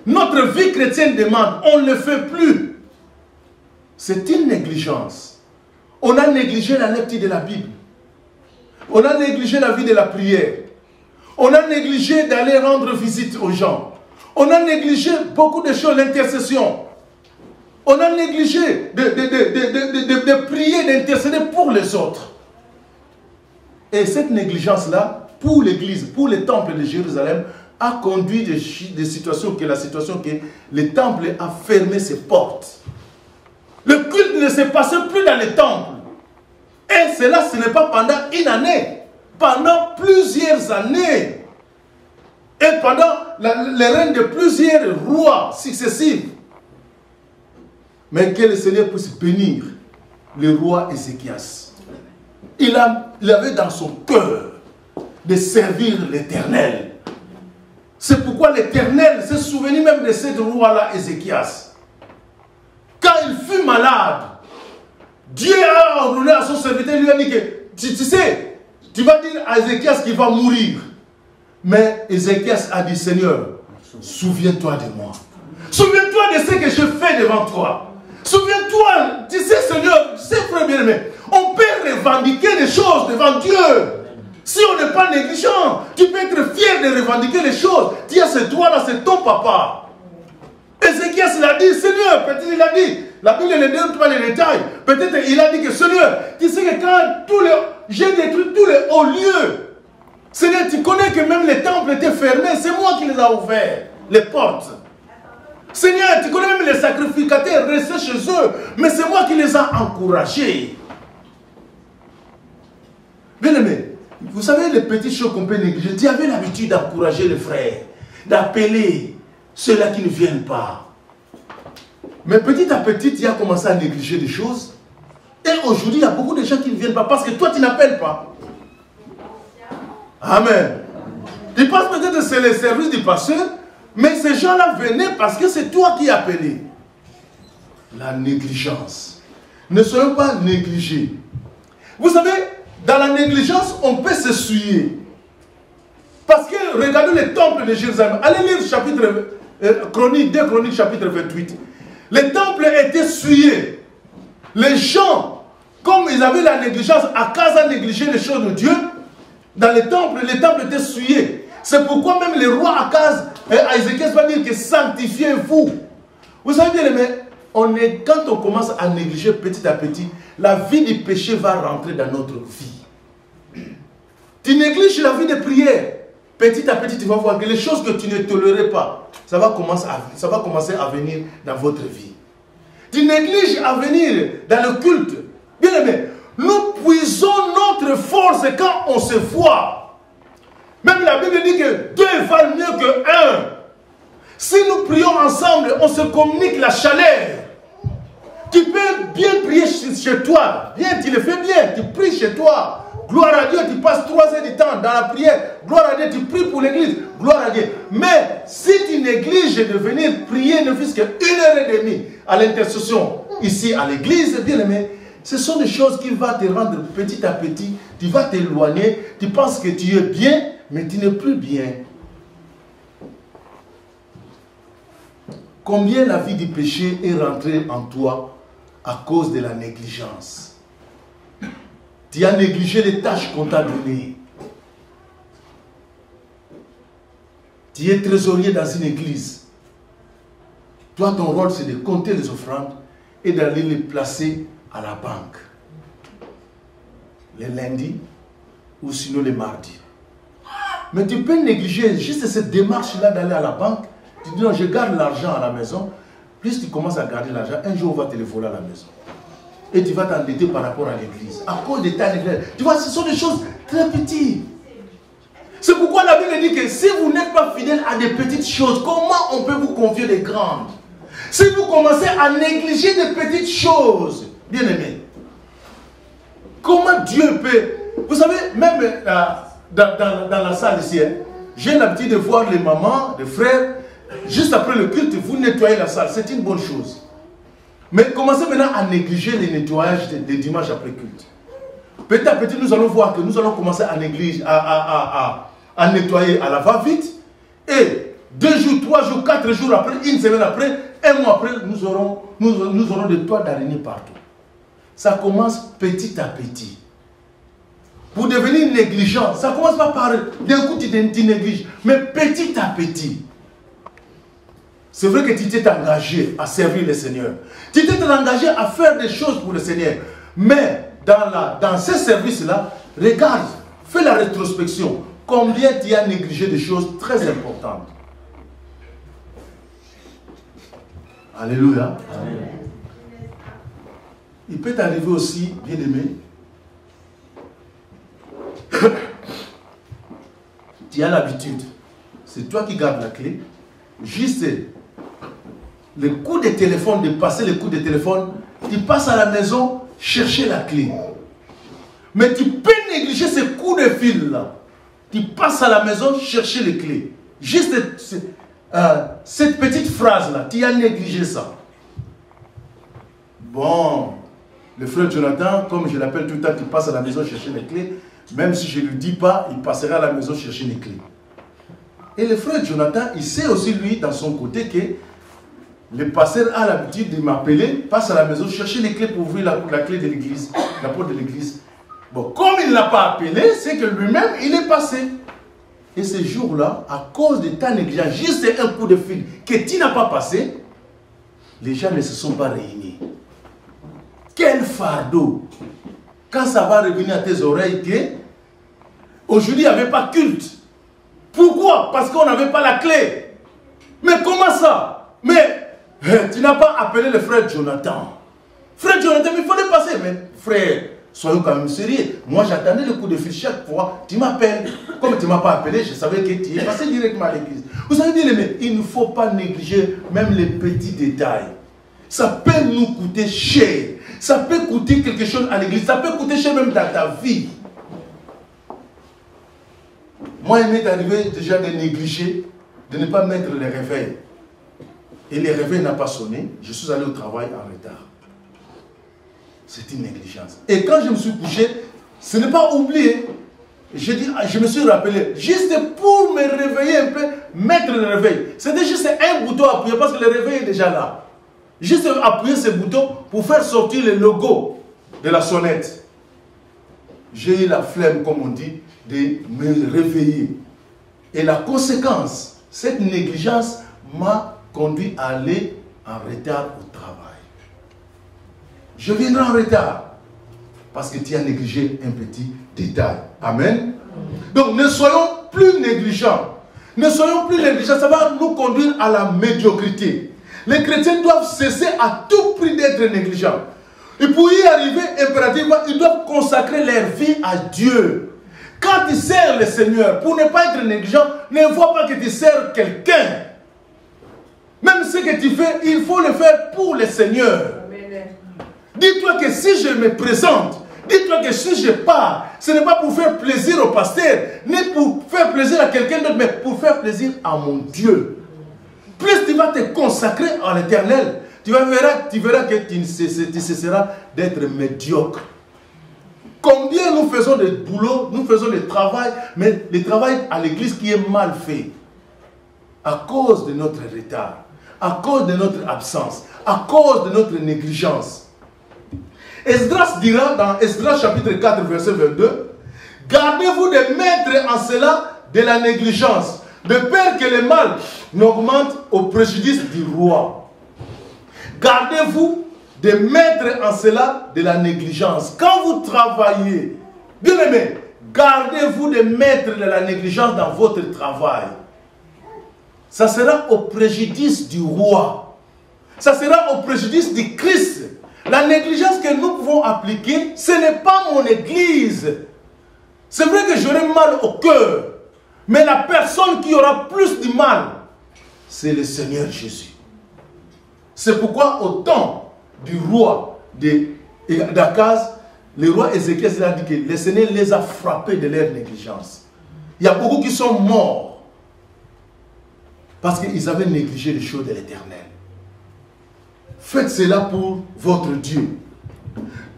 notre vie chrétienne demande, on ne le fait plus. C'est une négligence. On a négligé la lecture de la Bible. On a négligé la vie de la prière. On a négligé d'aller rendre visite aux gens. On a négligé beaucoup de choses, l'intercession. On a négligé de prier, d'intercéder pour les autres. Et cette négligence-là, pour l'Église, pour le temple de Jérusalem, a conduit des situations que le temple a fermé ses portes. Le culte ne se passait plus dans le temple. Et cela, ce n'est pas pendant une année. Pendant plusieurs années. Et pendant les règnes de plusieurs rois successifs. Mais que le Seigneur puisse bénir le roi Ézéchias. Il avait dans son cœur de servir l'Éternel. C'est pourquoi l'Éternel s'est souvenu même de ce roi-là, Ézéchias. Quand il fut malade, Dieu a ordonné à son serviteur, il lui a dit que, tu sais, tu vas dire à Ézéchias qu'il va mourir. Mais Ézéchias a dit, Seigneur, souviens-toi de moi. Souviens-toi de ce que je fais devant toi. Souviens-toi, tu sais, Seigneur, c'est frère bien-aimé, on peut revendiquer des choses devant Dieu. Si on n'est pas négligent, tu peux être fier de revendiquer les choses. Tu as ce droit-là, c'est ton papa. Ézéchias, il a dit, Seigneur, peut-être il a dit, la Bible ne donne pas les détails, peut-être il a dit que Seigneur, tu sais que quand j'ai détruit tous les hauts lieux, Seigneur, tu connais que même les temples étaient fermés, c'est moi qui les ai ouverts, les portes. Seigneur, tu connais même les sacrificateurs restés chez eux, mais c'est moi qui les ai encouragés. Bien aimé, vous savez les petites choses qu'on peut négliger. Tu avais l'habitude d'encourager les frères, d'appeler ceux-là qui ne viennent pas. Mais petit à petit, tu as commencé à négliger des choses. Et aujourd'hui, il y a beaucoup de gens qui ne viennent pas parce que toi, tu n'appelles pas. Amen. Tu penses peut-être que c'est le service du pasteur, mais ces gens-là venaient parce que c'est toi qui appelais. La négligence. Ne soyons pas négligés. Vous savez, dans la négligence, on peut se souiller. Parce que, regardez le temple de Jérusalem. Allez lire chapitre 2 Chroniques, chapitre 28. Le temple était souillé. Les gens, comme ils avaient la négligence, Akaz a négligé les choses de Dieu, dans le temple était souillé. C'est pourquoi même le roi Akaz Et Ézéchiel va dire que sanctifiez-vous. Vous savez bien, mais quand on commence à négliger petit à petit, la vie du péché va rentrer dans notre vie. Tu négliges la vie de prière. Petit à petit, tu vas voir que les choses que tu ne tolérais pas, ça va commencer à venir dans votre vie. Tu négliges à venir dans le culte. Bien aimé, nous puisons notre force quand on se voit. Même la Bible dit que 2 valent mieux que 1. Si nous prions ensemble, on se communique la chaleur. Tu peux bien prier chez toi. Bien, tu le fais bien. Tu pries chez toi. Gloire à Dieu, tu passes 3 heures de temps dans la prière. Gloire à Dieu, tu pries pour l'église. Gloire à Dieu. Mais si tu négliges de venir prier ne fût-ce qu'1h30 à l'intercession ici à l'église, bien aimé, ce sont des choses qui vont te rendre petit à petit. Tu vas t'éloigner. Tu penses que tu es bien, mais tu n'es plus bien. Combien la vie du péché est rentrée en toi à cause de la négligence? Tu as négligé les tâches qu'on t'a données. Tu es trésorier dans une église. Toi, ton rôle, c'est de compter les offrandes et d'aller les placer à la banque. Les lundis ou sinon les mardis. Mais tu peux négliger juste cette démarche-là d'aller à la banque. Tu dis non, je garde l'argent à la maison. Plus tu commences à garder l'argent, un jour on va te le voler à la maison. Et tu vas t'endetter par rapport à l'église. À cause de ta négligence. Tu vois, ce sont des choses très petites. C'est pourquoi la Bible dit que si vous n'êtes pas fidèle à des petites choses, comment on peut vous confier des grandes? Si vous commencez à négliger des petites choses, bien aimé, comment Dieu peut... Vous savez, même dans la salle ici, hein, j'ai l'habitude de voir les mamans, les frères, juste après le culte, vous nettoyez la salle. C'est une bonne chose. Mais commencez maintenant à négliger les nettoyages des dimanches après culte. Petit à petit, nous allons voir que nous allons commencer à négliger, à nettoyer à la va-vite. Et 2 jours, 3 jours, 4 jours après, une semaine après, 1 mois après, nous aurons des toits d'araignée partout. Ça commence petit à petit. Pour devenir négligent, ça commence pas par d'un coup tu négliges, mais petit à petit. C'est vrai que tu t'es engagé à servir le Seigneur. Tu t'es engagé à faire des choses pour le Seigneur. Mais dans ce service-là, regarde, fais la rétrospection. Combien tu as négligé des choses très importantes. Alléluia. Amen. Il peut t'arriver aussi, bien aimé, tu as l'habitude, c'est toi qui gardes la clé, juste le coup de téléphone, de passer le coup de téléphone, tu passes à la maison chercher la clé. Mais tu peux négliger ce coup de fil là. Tu passes à la maison chercher les clés. Juste cette petite phrase là, tu as négligé ça. Bon, le frère Jonathan, comme je l'appelle tout le temps, tu passes à la maison chercher les clés. Même si je ne lui dis pas, il passera à la maison chercher les clés. Et le frère Jonathan, il sait aussi lui, dans son côté, que le pasteur a l'habitude de m'appeler, passe à la maison, chercher les clés pour ouvrir la clé de l'église, la porte de l'église. Bon, comme il ne l'a pas appelé, c'est que lui-même, il est passé. Et ce jour-là, à cause de ta négligence, juste un coup de fil que tu n'as pas passé, les gens ne se sont pas réunis. Quel fardeau! Quand ça va revenir à tes oreilles que aujourd'hui, il n'y avait pas culte. Pourquoi? Parce qu'on n'avait pas la clé. Mais comment ça? Mais tu n'as pas appelé le frère Jonathan. Frère Jonathan, il fallait passer. Mais frère, soyons quand même sérieux. Moi, j'attendais le coup de fil chaque fois. Tu m'appelles. Comme tu ne m'as pas appelé, je savais que tu es passé directement à l'église. Vous avez dit, mais il ne faut pas négliger même les petits détails. Ça peut nous coûter cher. Ça peut coûter quelque chose à l'église. Ça peut coûter cher même dans ta vie. Moi, il m'est arrivé déjà de négliger, de ne pas mettre les réveils. Et les réveils n'ont pas sonné. Je suis allé au travail en retard. C'est une négligence. Et quand je me suis couché, ce n'est pas oublié. Je me suis rappelé, juste pour me réveiller un peu, mettre le réveil. C'était juste un bouton à appuyer parce que le réveil est déjà là. Juste appuyer ce bouton pour faire sortir le logo de la sonnette. J'ai eu la flemme, comme on dit, de me réveiller. Et la conséquence, Cette négligence m'a conduit à aller en retard au travail. Je viendrai en retard parce que tu as négligé un petit détail. Amen. Donc ne soyons plus négligents. Ne soyons plus négligents, ça va nous conduire à la médiocrité. Les chrétiens doivent cesser à tout prix d'être négligents. Et pour y arriver impérativement, ils doivent consacrer leur vie à Dieu. Quand tu sers le Seigneur, pour ne pas être négligent, ne vois pas que tu sers quelqu'un. Même ce que tu fais, il faut le faire pour le Seigneur. Dis-toi que si je me présente, dis-toi que si je pars, ce n'est pas pour faire plaisir au pasteur, ni pour faire plaisir à quelqu'un d'autre, mais pour faire plaisir à mon Dieu. Plus tu vas te consacrer à l'Éternel, tu verras que tu cesseras d'être médiocre. Combien nous faisons de boulot, nous faisons le travail, mais le travail à l'église qui est mal fait. À cause de notre retard, à cause de notre absence, à cause de notre négligence. Esdras dira dans Esdras chapitre 4 verset 22, gardez-vous de mettre en cela de la négligence, de peur que le mal n'augmente au préjudice du roi. Gardez-vous de mettre en cela de la négligence. Quand vous travaillez, bien aimé, gardez-vous de mettre de la négligence dans votre travail. Ça sera au préjudice du roi. Ça sera au préjudice du Christ. La négligence que nous pouvons appliquer, ce n'est pas mon église. C'est vrai que j'aurai mal au cœur. Mais la personne qui aura plus de mal, c'est le Seigneur Jésus. C'est pourquoi au temps du roi d'Akaz, le roi Ézéchiel a dit que le Seigneur les a frappés de leur négligence. Il y a beaucoup qui sont morts parce qu'ils avaient négligé les choses de l'Éternel. Faites cela pour votre Dieu.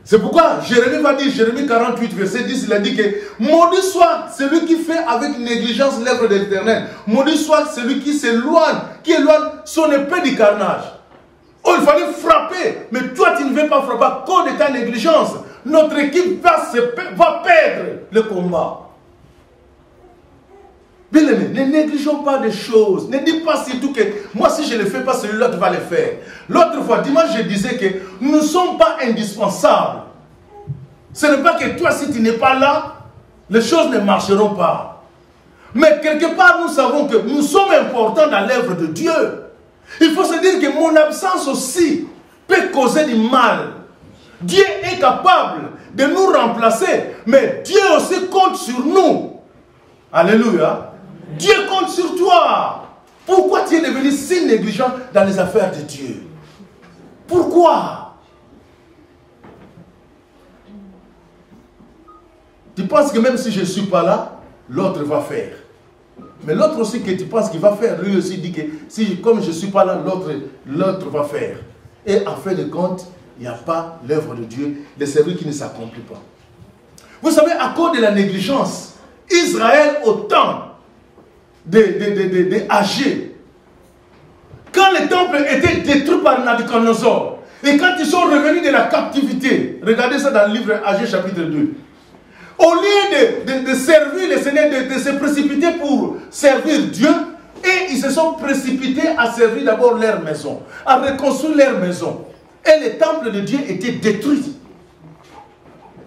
C'est pourquoi Jérémie va dire, Jérémie 48, verset 10, il a dit que maudit soit celui qui fait avec négligence l'œuvre de l'Éternel. Maudit soit celui qui s'éloigne, qui éloigne son épée du carnage. Oh, il fallait frapper, mais toi tu ne veux pas frapper à cause de ta négligence. Notre équipe va perdre le combat. Bien aimé, ne négligeons pas des choses. Ne dis pas surtout que moi si je ne le fais pas, celui-là va le faire. L'autre fois, dimanche, je disais que nous ne sommes pas indispensables. Ce n'est pas que toi, si tu n'es pas là, les choses ne marcheront pas. Mais quelque part, nous savons que nous sommes importants dans l'œuvre de Dieu. Il faut se dire que mon absence aussi peut causer du mal. Dieu est capable de nous remplacer, mais Dieu aussi compte sur nous. Alléluia. Dieu compte sur toi. Pourquoi tu es devenu si négligent dans les affaires de Dieu? Pourquoi? Tu penses que même si je ne suis pas là, l'autre va faire. Mais l'autre aussi que tu penses qu'il va faire, lui aussi dit que si, comme je ne suis pas là, l'autre va faire. Et en fin de compte, il n'y a pas l'œuvre de Dieu, le service qui ne s'accomplit pas. Vous savez, à cause de la négligence, Israël au temps de Agé, quand le temple était détruit par Nabucodonosor, et quand ils sont revenus de la captivité, regardez ça dans le livre Agé chapitre 2, au lieu de servir le Seigneur, de se précipiter pour servir Dieu, et ils se sont précipités à servir d'abord leur maison, à reconstruire leur maison. Et le temple de Dieu était détruit.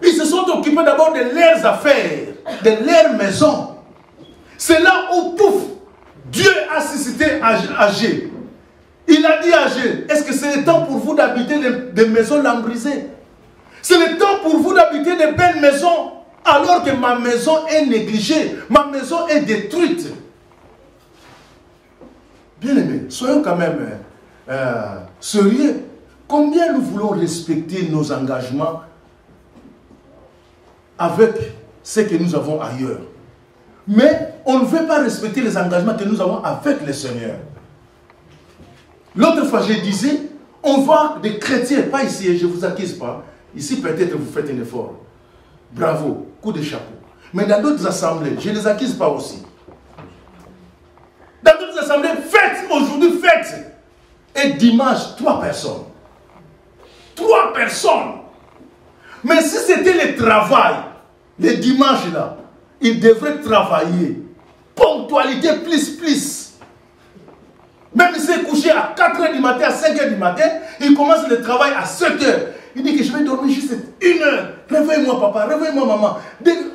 Ils se sont occupés d'abord de leurs affaires, de leur maison. C'est là où, pouf, Dieu a suscité Agé. Il a dit à Agé, est-ce que c'est le temps pour vous d'habiter des maisons lambrisées? C'est le temps pour vous d'habiter des belles maisons, alors que ma maison est négligée, ma maison est détruite. Bien aimés, soyons quand même sérieux. Combien nous voulons respecter nos engagements avec ce que nous avons ailleurs? Mais on ne veut pas respecter les engagements que nous avons avec le Seigneur. L'autre fois, je disais, on voit des chrétiens, pas ici, je ne vous accuse pas. Ici, peut-être vous faites un effort. Bravo, coup de chapeau. Mais dans d'autres assemblées, je ne les accuse pas aussi. Dans d'autres assemblées, faites, aujourd'hui, faites. Et dimanche, 3 personnes. 3 personnes. Mais si c'était le travail, les dimanches là, ils devraient travailler. Ponctualité plus. Même s'il est couché à 4 h du matin, à 5 h du matin, il commence le travail à 7 h. Il dit que je vais dormir juste 1 heure. Réveille-moi papa, réveille-moi maman.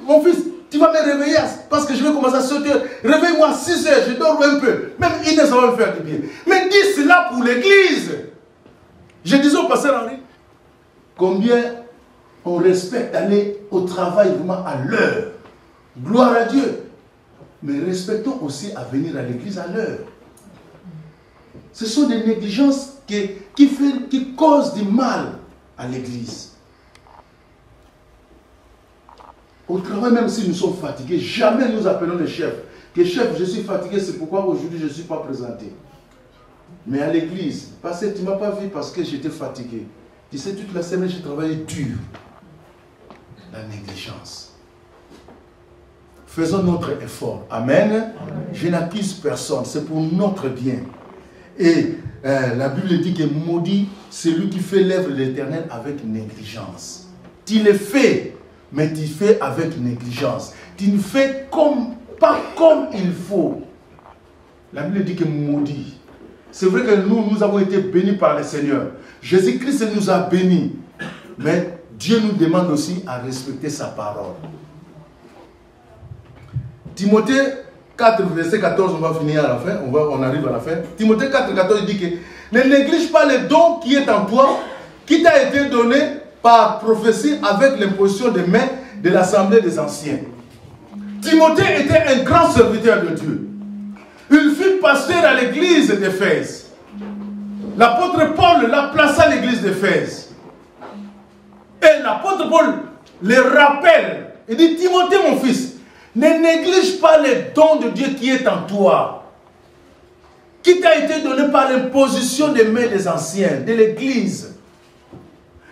Mon fils, tu vas me réveiller parce que je vais commencer à 7 h. Réveille-moi à 6 h, je dors un peu. Même 1 heure, ça va me faire du bien. Mais dis cela pour l'église. Je disais au pasteur Henri, combien on respecte aller au travail vraiment à l'heure. Gloire à Dieu. Mais respectons aussi à venir à l'église à l'heure. Ce sont des négligences qui causent du mal à l'église. Au travail, même si nous sommes fatigués, jamais nous appelons le chef. Que chef, je suis fatigué, c'est pourquoi aujourd'hui je ne suis pas présenté. Mais à l'église, parce que tu ne m'as pas vu parce que j'étais fatigué. Tu sais, toute la semaine, j'ai travaillé dur. La négligence. Faisons notre effort. Amen. Amen. Je n'accuse personne, c'est pour notre bien. Et la Bible dit que maudit, c'est lui qui fait l'œuvre de l'Éternel avec négligence. Tu le fais, mais tu fais avec négligence. Tu ne fais pas comme il faut. La Bible dit que maudit. C'est vrai que nous avons été bénis par le Seigneur. Jésus-Christ nous a bénis. Mais Dieu nous demande aussi à respecter sa parole. Timothée 4, verset 14, on va finir à la fin, on arrive à la fin. Timothée 4, 14, il dit que ne néglige pas le don qui est en toi, qui t'a été donné par prophétie avec l'imposition des mains de l'assemblée des anciens. Timothée était un grand serviteur de Dieu. Il fut pasteur à l'église d'Éphèse. L'apôtre Paul l'a placé à l'église d'Éphèse. Et l'apôtre Paul le rappelle. Il dit, Timothée mon fils, ne néglige pas les dons de Dieu qui est en toi, qui t'a été donné par l'imposition des mains des anciens, de l'église.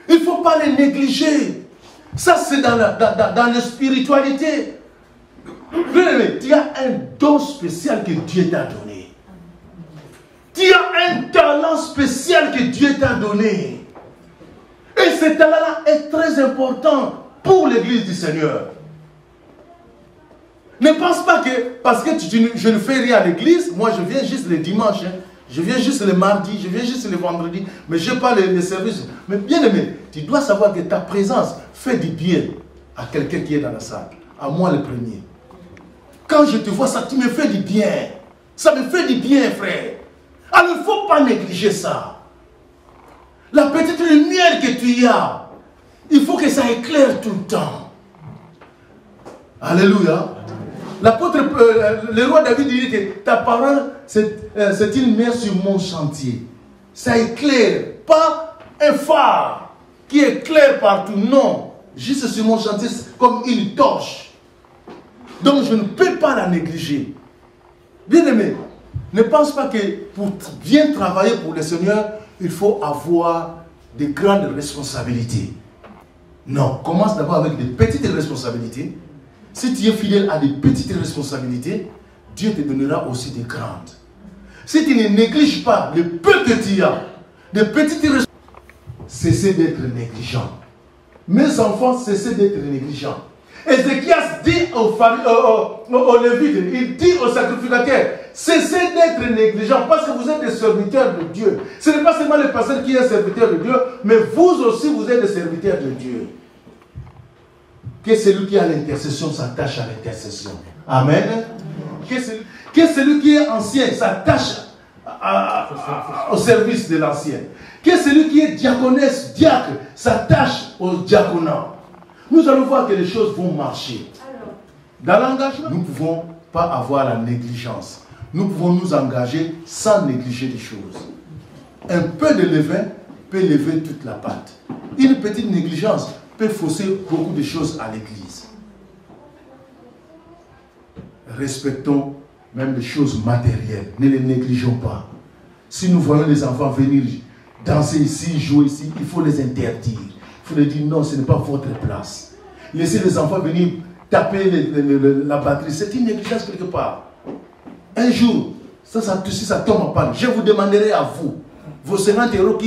Il ne faut pas les négliger. Ça, c'est dans la spiritualité. Tu as un don spécial que Dieu t'a donné. Tu as un talent spécial que Dieu t'a donné. Et ce talent-là est très important pour l'église du Seigneur. Ne pense pas que parce que je ne fais rien à l'église, moi je viens juste le dimanche, hein, je viens juste le mardi, je viens juste le vendredi, mais je n'ai pas les services. Mais bien aimé, tu dois savoir que ta présence fait du bien à quelqu'un qui est dans la salle. À moi le premier. Quand je te vois ça, tu me fais du bien. Ça me fait du bien, frère. Alors il ne faut pas négliger ça. La petite lumière que tu as, il faut que ça éclaire tout le temps. Alléluia. L'apôtre, le roi David dit que ta parole, c'est une lumière sur mon chantier. Ça éclaire, pas un phare qui éclaire partout, non. Juste sur mon chantier, comme une torche. Donc je ne peux pas la négliger. Bien aimé, ne pense pas que pour bien travailler pour le Seigneur, il faut avoir de grandes responsabilités. Non, commence d'abord avec des petites responsabilités. Si tu es fidèle à des petites responsabilités, Dieu te donnera aussi des grandes. Si tu ne négliges pas le peu que tu as, des petites responsabilités, cessez d'être négligent. Mes enfants, cessez d'être négligents. Ézéchias dit aux Lévites, il dit aux sacrificateurs, cessez d'être négligents parce que vous êtes des serviteurs de Dieu. Ce n'est pas seulement le pasteur qui est serviteur de Dieu, mais vous aussi vous êtes des serviteurs de Dieu. Que celui qui a l'intercession s'attache à l'intercession. Amen. Que celui qui est ancien s'attache au service de l'ancien. Que celui qui est diaconesse, diacre, s'attache au diaconat. Nous allons voir que les choses vont marcher. Dans l'engagement, nous ne pouvons pas avoir la négligence. Nous pouvons nous engager sans négliger les choses. Un peu de levain peut lever toute la pâte. Une petite négligence peut fausser beaucoup de choses à l'église. Respectons même les choses matérielles. Ne les négligeons pas. Si nous voyons les enfants venir danser ici, jouer ici, il faut les interdire. Il faut leur dire non, ce n'est pas votre place. Laissez les enfants venir taper la batterie. C'est une négligence quelque part. Un jour, si ça tombe en panne, je vous demanderai à vous, vos 50 €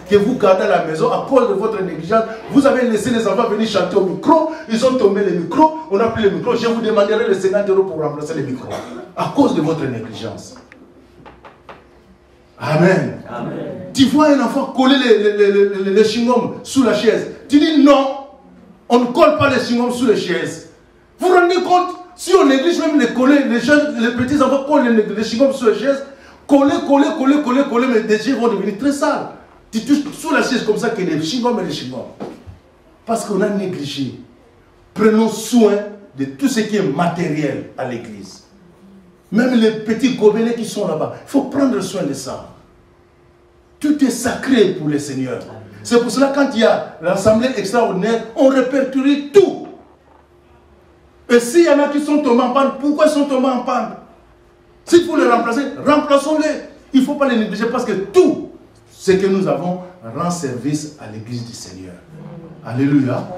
que vous gardez à la maison à cause de votre négligence, vous avez laissé les enfants venir chanter au micro, ils ont tombé les micros, on a pris les micros, je vous demanderai les 50 € pour remplacer les micros, à cause de votre négligence. Amen.
Amen.
Tu vois un enfant coller les chewing-gums sous la chaise. Tu dis non, on ne colle pas les chewing-gums sous les chaises. Vous vous rendez compte? Si on néglige même les coller, les petits enfants collent les chewing-gums sous les chaises, coller, mais les chaises vont devenir très sales. Tu touches sous la chaise comme ça que les chewing-gums et les chewing-gums. Parce qu'on a négligé. Prenons soin de tout ce qui est matériel à l'église. Même les petits gobelets qui sont là-bas, il faut prendre soin de ça. Tout est sacré pour le Seigneur. C'est pour cela quand il y a l'assemblée extraordinaire, on répertorie tout. Et s'il y en a qui sont tombés en panne, pourquoi ils sont tombés en panne? S'il faut les remplacer, remplaçons-les. Il ne faut pas les négliger parce que tout ce que nous avons rend service à l'église du Seigneur. Alléluia.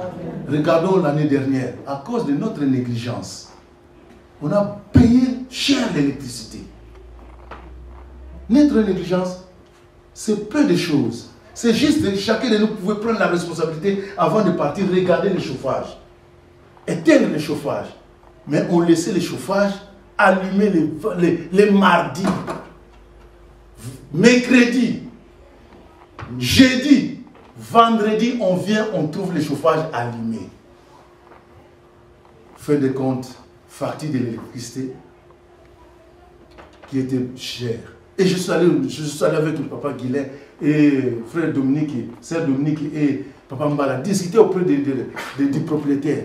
Regardons l'année dernière, à cause de notre négligence, on a payé cher l'électricité. Notre négligence, c'est peu de choses. C'est juste que chacun de nous pouvait prendre la responsabilité avant de partir regarder le chauffage. Éteindre le chauffage. Mais on laissait le chauffage allumé les mardis, mercredi, jeudi, vendredi, on vient, on trouve le chauffage allumé. Fin de compte, facture de l'électricité qui était chère. Et je suis allé avec le papa Guilain et frère Dominique, sœur Dominique et papa Mbala discuter auprès du propriétaire.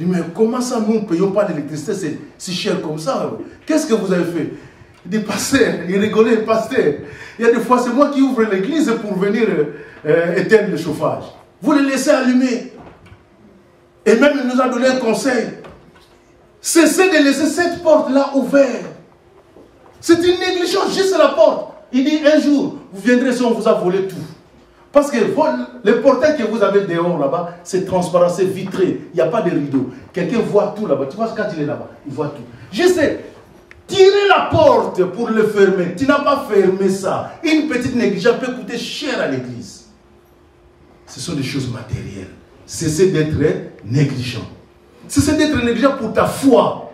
Il dit, mais comment ça nous ne payons pas l'électricité, c'est si cher comme ça? Qu'est-ce que vous avez fait? Il dit, pasteur, il rigolait, pasteur. Il y a des fois, c'est moi qui ouvre l'église pour venir éteindre le chauffage. Vous le laissez allumer. Et même il nous a donné un conseil. Cessez de laisser cette porte-là ouverte. C'est une négligence, juste la porte. Il dit, un jour, vous viendrez si on vous a volé tout. Parce que le portail que vous avez dehors là-bas, c'est transparent, c'est vitré. Il n'y a pas de rideau. Quelqu'un voit tout là-bas. Tu vois, quand il est là-bas, il voit tout. Je sais, tirer la porte pour le fermer. Tu n'as pas fermé ça. Une petite négligence peut coûter cher à l'église. Ce sont des choses matérielles. Cessez d'être négligent. Cessez d'être négligent pour ta foi.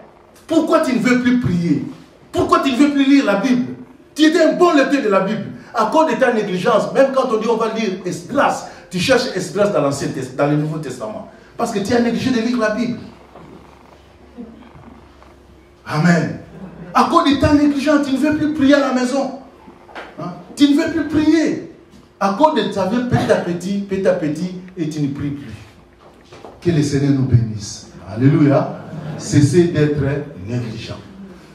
Pourquoi tu ne veux plus prier? Pourquoi tu ne veux plus lire la Bible? Tu étais un bon lecteur de la Bible. À cause de ta négligence, même quand on dit on va lire Esdras, tu cherches Esdras dans l'Ancien Testament, dans le Nouveau Testament. Parce que tu as négligé de lire la Bible. Amen. À cause de ta négligence, tu ne veux plus prier à la maison. Hein? Tu ne veux plus prier. À cause de ta vie, petit à petit, et tu ne pries plus. Que le Seigneur nous bénisse. Alléluia. Cessez d'être négligent.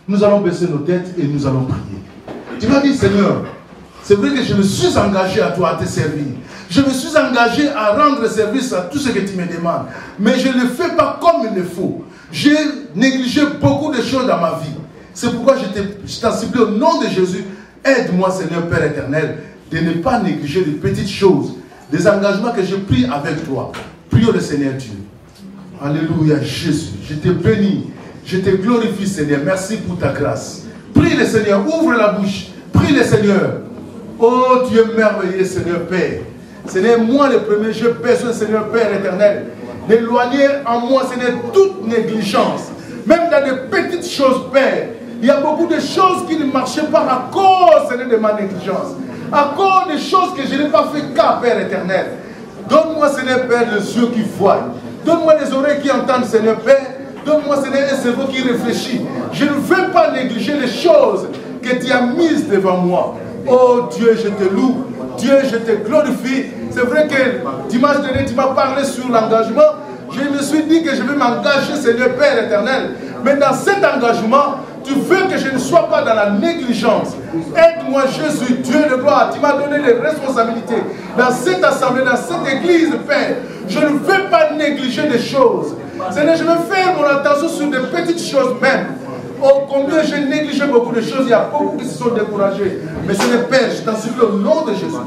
Nous allons baisser nos têtes et nous allons prier. Tu vas dire, Seigneur, c'est vrai que je me suis engagé à toi, à te servir. Je me suis engagé à rendre service à tout ce que tu me demandes. Mais je ne le fais pas comme il le faut. J'ai négligé beaucoup de choses dans ma vie. C'est pourquoi je t'en supplie au nom de Jésus. Aide-moi, Seigneur Père éternel, de ne pas négliger les petites choses, des engagements que j'ai pris avec toi. Prions le Seigneur Dieu. Alléluia, Jésus. Je te bénis. Je te glorifie, Seigneur. Merci pour ta grâce. Prie le Seigneur. Ouvre la bouche. Prie le Seigneur. Oh Dieu merveilleux, Seigneur Père. Seigneur, moi le premier, j'ai besoin, Seigneur Père éternel, d'éloigner en moi, Seigneur, toute négligence. Même dans des petites choses, Père. Il y a beaucoup de choses qui ne marchaient pas à cause, Seigneur, de ma négligence. À cause des choses que je n'ai pas fait qu'à, Père éternel. Donne-moi, Seigneur Père, les yeux qui voient. Donne-moi les oreilles qui entendent, Seigneur Père. Donne-moi, Seigneur, un cerveau qui réfléchit. Je ne veux pas négliger les choses que tu as mises devant moi. Oh Dieu, je te loue. Dieu, je te glorifie. C'est vrai que dimanche dernier, tu m'as parlé sur l'engagement. Je me suis dit que je vais m'engager, Seigneur Père éternel. Mais dans cet engagement, tu veux que je ne sois pas dans la négligence. Aide-moi, Jésus, Dieu de gloire. Tu m'as donné les responsabilités dans cette assemblée, dans cette église, Père. Je ne veux pas négliger des choses. Seigneur, je veux faire mon attention sur des petites choses même. Oh, combien j'ai négligé beaucoup de choses. Il y a beaucoup qui se sont découragés. Mais Seigneur Père, je t'en supplie au nom de Jésus.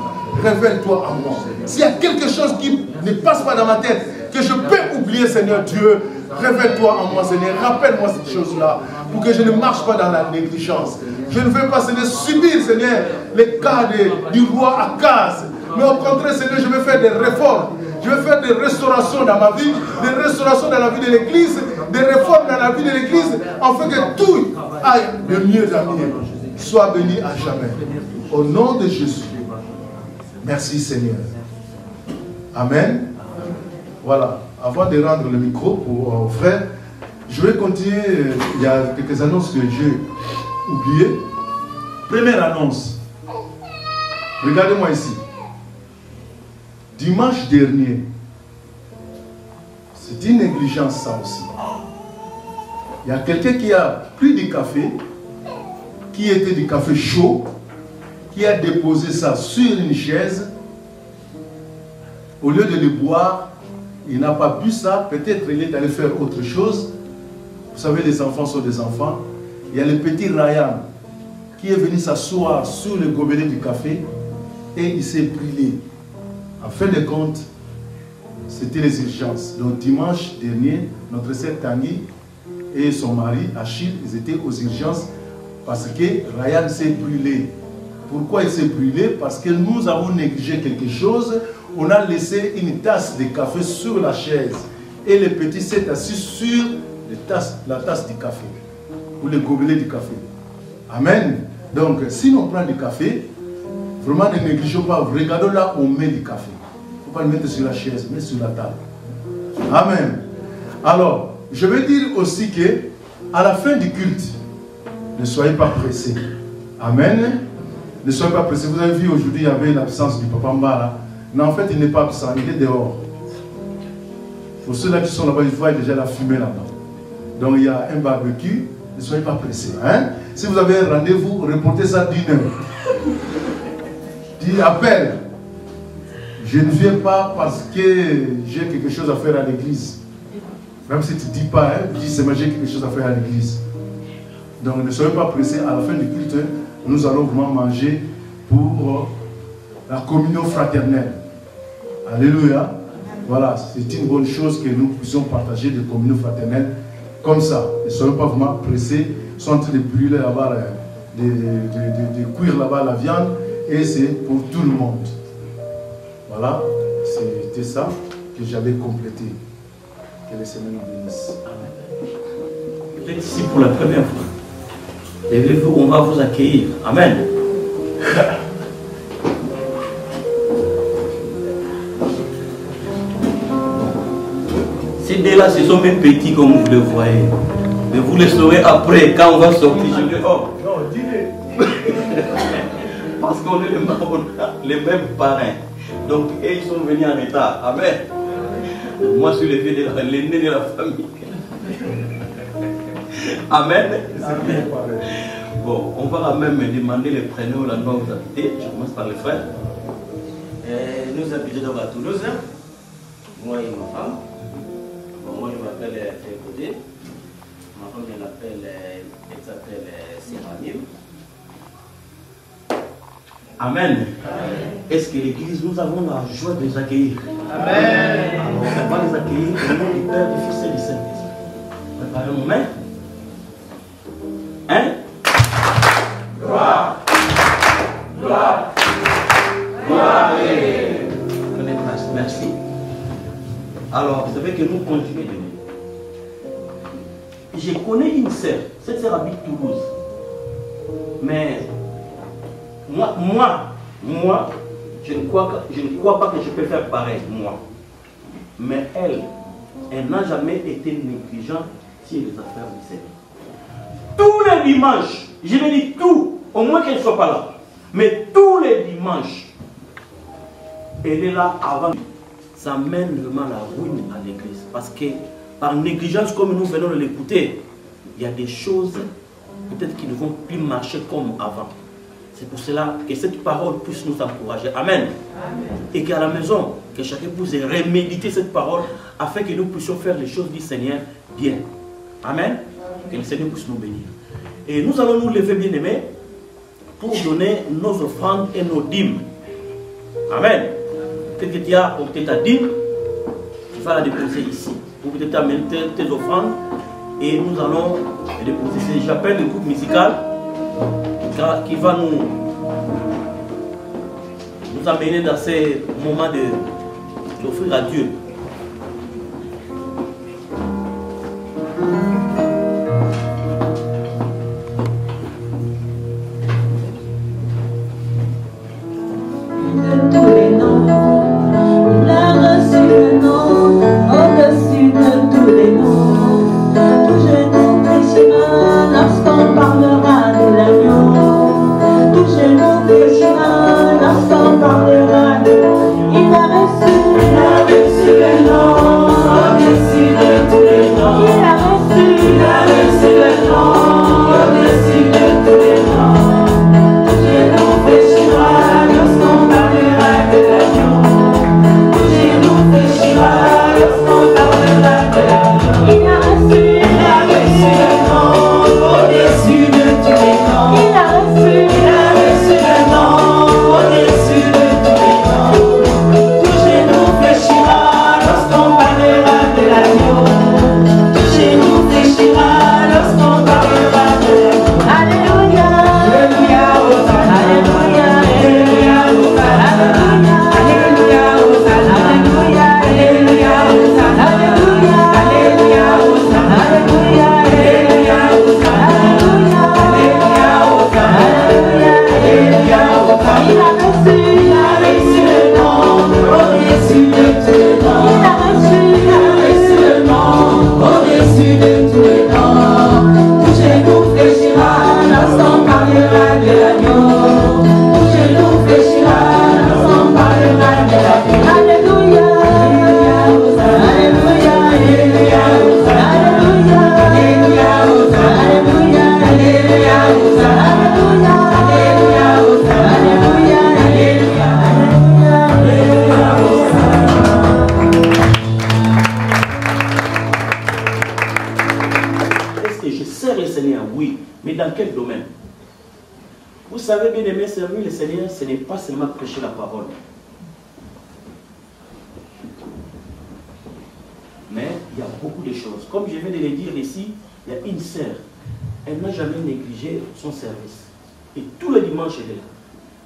Révèle-toi à moi. S'il y a quelque chose qui ne passe pas dans ma tête, que je peux oublier, Seigneur Dieu, révèle-toi en moi, Seigneur. Rappelle-moi cette chose-là, pour que je ne marche pas dans la négligence. Je ne veux pas, Seigneur, subir, Seigneur, les cas du roi Akaz. Mais au contraire, Seigneur, je veux faire des réformes. Je veux faire des restaurations dans ma vie, des restaurations dans la vie de l'Église, des réformes dans la vie de l'Église, afin que tout aille de mieux en mieux. Sois béni à jamais. Au nom de Jésus. Merci Seigneur. Amen. Voilà. Avant de rendre le micro pour frère, je vais continuer. Il y a quelques annonces que j'ai oubliées. Première annonce. Regardez-moi ici. Dimanche dernier, c'est une négligence ça aussi. Il y a quelqu'un qui a pris du café, qui était du café chaud, qui a déposé ça sur une chaise. Au lieu de le boire, il n'a pas bu ça. Peut-être il est allé faire autre chose. Vous savez, les enfants sont des enfants. Il y a le petit Ryan qui est venu s'asseoir sur le gobelet du café et il s'est brûlé. En fin de compte, c'était les urgences. Donc dimanche dernier, notre sœur Tanguy et son mari Achille, ils étaient aux urgences parce que Ryan s'est brûlé. Pourquoi il s'est brûlé? Parce que nous avons négligé quelque chose. On a laissé une tasse de café sur la chaise. Et le petit s'est assis sur la tasse du café. Ou le gobelet du café. Amen. Donc, si l'on prend du café, vraiment ne négligeons pas. Regardons là où on met du café. Il ne faut pas le mettre sur la chaise, mais sur la table. Amen. Alors, je veux dire aussi que à la fin du culte, ne soyez pas pressés. Amen. Ne soyez pas pressés. Vous avez vu aujourd'hui, il y avait l'absence du papa Mbara. Mais en fait, il n'est pas absent, il est dehors. Pour ceux-là qui sont là-bas, ils voient déjà la fumée là-bas. Donc il y a un barbecue, ne soyez pas pressés. Hein? Si vous avez un rendez-vous, reportez ça d'1 heure. Dis, appelle. Je ne viens pas parce que j'ai quelque chose à faire à l'église. Même si tu ne dis pas, hein, dis seulement j'ai quelque chose à faire à l'église. Donc ne soyez pas pressés. À la fin du culte, nous allons vraiment manger pour la communion fraternelle. Alléluia. Voilà, c'est une bonne chose que nous puissions partager de communion fraternelle comme ça. Ne soyons pas vraiment pressés. Ils sont en train de brûler là-bas, de cuire là-bas la viande. Et c'est pour tout le monde. Voilà, c'était ça que j'avais complété. Que le Seigneur nous bénisse.
Vous êtes ici pour la première fois. Levez-vous, on va vous accueillir. Amen. Ces deux-là, ce sont mes petits comme vous le voyez. Mais vous les saurez après, quand on va sortir. Je dis, oh.
Non, dis-le.
Parce qu'on est les mêmes parrains. Donc, et ils sont venus en retard. Amen. Moi, je suis l'aîné de la famille. Amen. Amen. Bon, on va même demander les prénoms, la nom où vous habitez. Je commence par les frères.
Nous habitons à Toulouse. Moi et ma femme. Bon, moi, je m'appelle Fécodé. Ma femme, elle s'appelle Séramim.
Amen. Est-ce que l'église, nous avons la joie de les accueillir? Amen. Alors, on va les accueillir au nom du Père, du Fils et du Saint-Esprit. Préparez nos mains. Hein? Gloire. Gloire. Gloire. Merci. Alors, vous savez que nous continuons de vivre. Je connais une sœur. Cette sœur habite Toulouse. Mais moi, je ne crois pas que je peux faire pareil, moi. Mais elle n'a jamais été négligente sur les affaires du Seigneur. Tous les dimanches, je vais dire tout, au moins qu'elle ne soit pas là. Mais tous les dimanches, elle est là avant. Ça mène vraiment la ruine à l'église. Parce que par négligence, comme nous venons de l'écouter, il y a des choses peut-être qui ne vont plus marcher comme avant. C'est pour cela que cette parole puisse nous encourager. Amen. Amen. Et qu'à la maison, que chacun puisse reméditer cette parole afin que nous puissions faire les choses du Seigneur bien. Amen. Que le Seigneur puisse nous bénir. Et nous allons nous lever, bien-aimés, pour donner nos offrandes et nos dîmes. Amen. Peut-être que tu as porté ta dîme, tu vas la déposer ici. Ou peut-être amener tes offrandes et nous allons les déposer. J'appelle le groupe musical qui va nous amener dans ces moments d'offrir à Dieu. Seigneur, oui. Mais dans quel domaine? Vous savez, bien aimé, servir le Seigneur, ce n'est pas seulement prêcher la parole. Mais il y a beaucoup de choses. Comme je viens de le dire ici, il y a une sœur. Elle n'a jamais négligé son service. Et tous les dimanches, elle est là.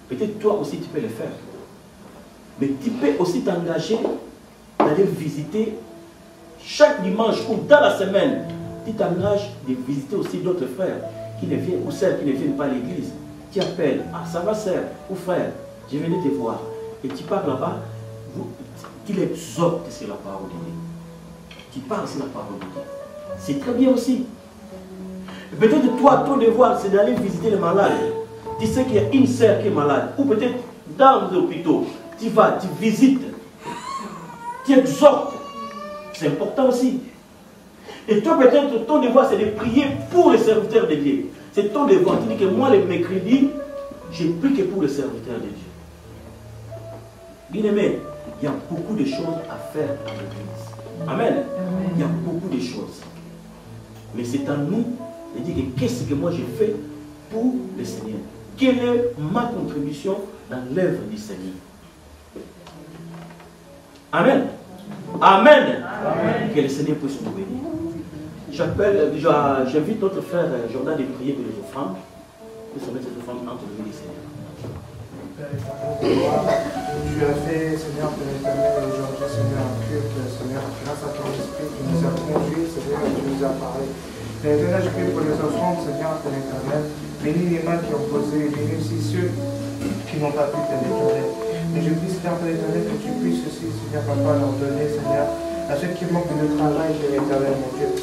Peut-être toi aussi, tu peux le faire. Mais tu peux aussi t'engager d'aller visiter chaque dimanche ou dans la semaine. Tu t'engages de visiter aussi d'autres frères qui ne viennent, ou sœurs qui ne viennent pas à l'église. Tu appelles, ah ça va sœur ou frère, je venais te voir. Et tu pars là-bas, tu l'exhortes sur la parole de Dieu. Tu parles sur la parole de Dieu. C'est très bien aussi. Peut-être toi, ton devoir, c'est d'aller visiter les malades. Tu sais qu'il y a une sœur qui est malade. Ou peut-être dans les hôpitaux. Tu vas, tu visites. Tu exhortes. C'est important aussi. Et toi, peut-être, ton devoir, c'est de prier pour les serviteurs de Dieu. C'est ton devoir. Tu dis que moi, le mercredi, je prie que pour les serviteurs de Dieu. Bien aimé, il y a beaucoup de choses à faire à l'église. Amen. Il y a beaucoup de choses. Mais c'est à nous de dire qu'est-ce que moi j'ai fait pour le Seigneur. Quelle est ma contribution dans l'œuvre du Seigneur. Amen. Amen. Amen. Que le Seigneur puisse nous bénir. J'invite notre frère Jordan de prier pour les offrandes. Pour se mettre ces offrandes entre les mains du Seigneur.
Tu as fait, Seigneur, Père éternel, aujourd'hui, Seigneur, un culte, Seigneur, grâce à ton esprit qui nous a conduits, Seigneur, qui nous a parlé. Père éternel, je prie pour les offrandes, Seigneur, Père éternel. Bénis les mains qui ont posé, bénis aussi ceux qui n'ont pas pu, Père éternel. Et je prie, Seigneur, Père éternel, que tu puisses aussi, Seigneur, Papa, leur donner, Seigneur, à ceux qui manquent de travail, Père éternel, mon Dieu.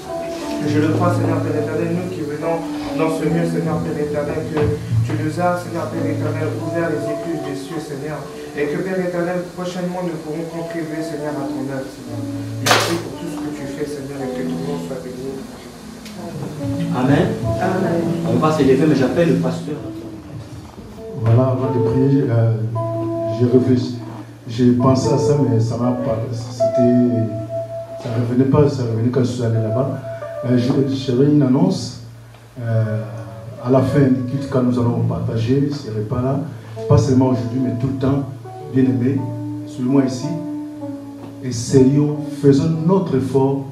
Je le crois, Seigneur, Père éternel, nous qui venons dans ce lieu, Seigneur, Père éternel, que tu nous as, Seigneur, Père éternel, ouvert les écluses des cieux, Seigneur, et que, Père éternel, prochainement, nous pourrons contribuer, Seigneur, à ton œuvre, Seigneur. Merci pour tout ce que tu fais, Seigneur, et que ton nom soit béni.
Amen. Amen. On va s'élever, mais j'appelle le pasteur.
Voilà, avant de prier, j'ai pensé à ça, mais ça m'a pas. Ça revenait pas, ça revenait quand je suis allé là-bas. J'avais une annonce à la fin du culte quand nous allons partager ces repas-là, pas seulement aujourd'hui, mais tout le temps, bien aimé, suis-moi ici, essayons, faisons notre effort,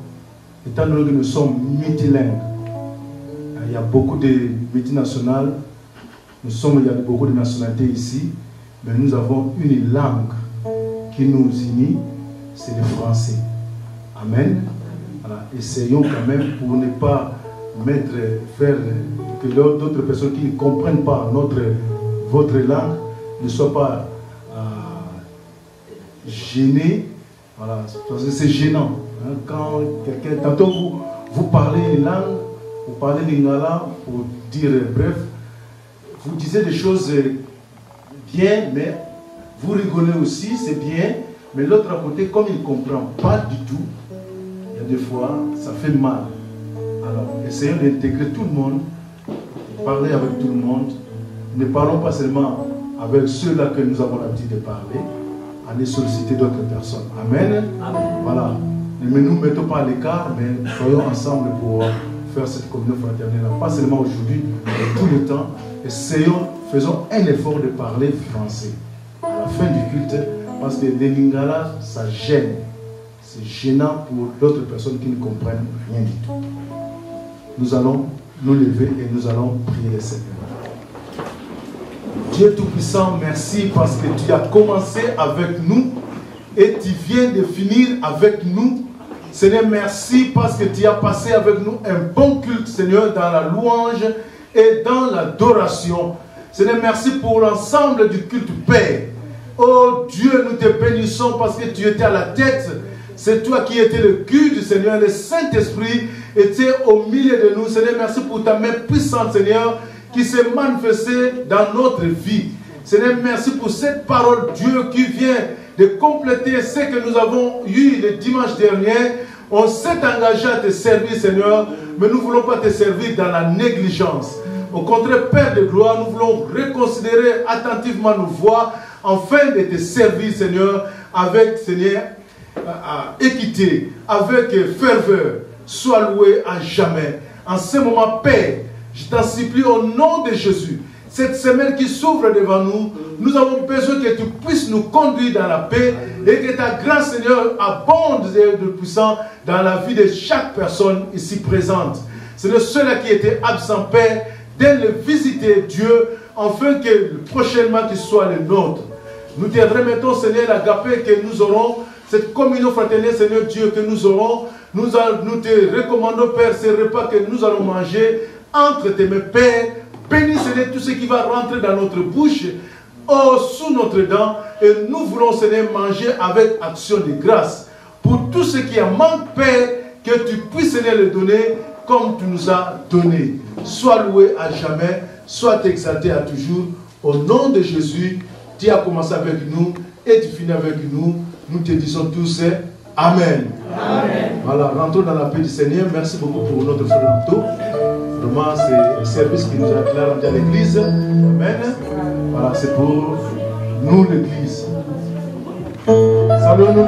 étant donné que nous sommes multilingues. Il y a beaucoup de multinationales, il y a beaucoup de nationalités ici, mais nous avons une langue qui nous unit, c'est le français. Amen. Voilà. Essayons quand même pour ne pas faire que d'autres personnes qui ne comprennent pas votre langue ne soient pas gênées. Voilà. Parce que c'est gênant. Hein, quand quelqu'un, tantôt vous parlez une langue, vous parlez lingala, pour dire bref, vous disiez des choses bien, mais vous rigolez aussi, c'est bien, mais l'autre à côté, comme il ne comprend pas du tout, il y a des fois, ça fait mal. Alors, essayons d'intégrer tout le monde, de parler avec tout le monde. Ne parlons pas seulement avec ceux-là que nous avons l'habitude de parler, aller solliciter d'autres personnes. Amen. Amen. Voilà. Ne nous mettons pas à l'écart, mais soyons ensemble pour faire cette communion fraternelle. Pas seulement aujourd'hui, mais tout le temps. Faisons un effort de parler français. À la fin du culte, parce que les lingala, ça gêne. C'est gênant pour d'autres personnes qui ne comprennent rien du tout. Nous allons nous lever et nous allons prier le Seigneur. Dieu Tout-Puissant, merci parce que tu as commencé avec nous et tu viens de finir avec nous. Seigneur, merci parce que tu as passé avec nous un bon culte, Seigneur, dans la louange et dans l'adoration. Seigneur, merci pour l'ensemble du culte Père. Oh Dieu, nous te bénissons parce que tu étais à la tête. C'est toi qui étais le culte, Seigneur. Le Saint-Esprit était au milieu de nous. Seigneur, merci pour ta main puissante, Seigneur, qui s'est manifestée dans notre vie. Seigneur, merci pour cette parole, Dieu, qui vient de compléter ce que nous avons eu le dimanche dernier. On s'est engagé à te servir, Seigneur, mais nous ne voulons pas te servir dans la négligence. Au contraire, Père de gloire, nous voulons reconsidérer attentivement nos voix afin de te servir, Seigneur, avec, Seigneur, équité, avec ferveur. Sois loué à jamais. En ce moment, Père, je t'en supplie au nom de Jésus. Cette semaine qui s'ouvre devant nous, nous avons besoin que tu puisses nous conduire dans la paix et que ta grâce, Seigneur, abonde de puissant dans la vie de chaque personne ici présente. C'est de ceux-là qui étaient absents, Père, d'aller visiter Dieu, afin que prochainement qu'il soit le nôtre. Nous te remettons, Seigneur, l'agapé que nous aurons, cette communion fraternelle, Seigneur Dieu, que nous aurons. Nous te recommandons, Père, ces repas que nous allons manger entre tes mains, Père. Bénis, Seigneur, tout ce qui va rentrer dans notre bouche, sous notre dent. Et nous voulons, Seigneur, manger avec action de grâce. Pour tout ce qui en manque, Père, que tu puisses, Seigneur, le donner comme tu nous as donné. Sois loué à jamais, sois exalté à toujours. Au nom de Jésus, tu as commencé avec nous et tu finis avec nous. Nous te disons tous Amen. Amen. Voilà, rentrons dans la paix du Seigneur. Merci beaucoup pour notre frère Anto. Vraiment, c'est un service qui nous a clairement à l'église. Amen. Voilà, c'est pour nous l'église. Saluons-nous.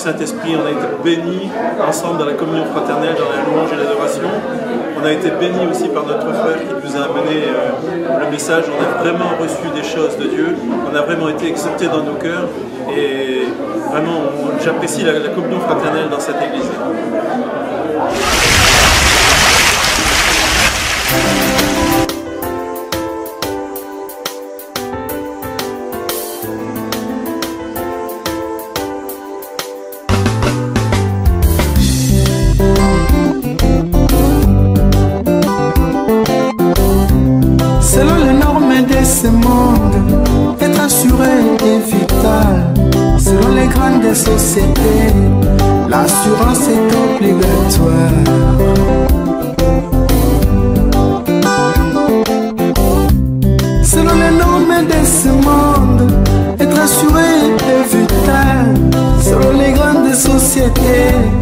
Saint-Esprit, on a été bénis ensemble dans la communion fraternelle, dans la louange et l'adoration. On a été bénis aussi par notre frère qui nous a amené le message. On a vraiment reçu des choses de Dieu. On a vraiment été exaltés dans nos cœurs. Et vraiment, j'apprécie la communion fraternelle dans cette église.
Ce monde, être assuré est vital. Selon les grandes sociétés, l'assurance est obligatoire. société.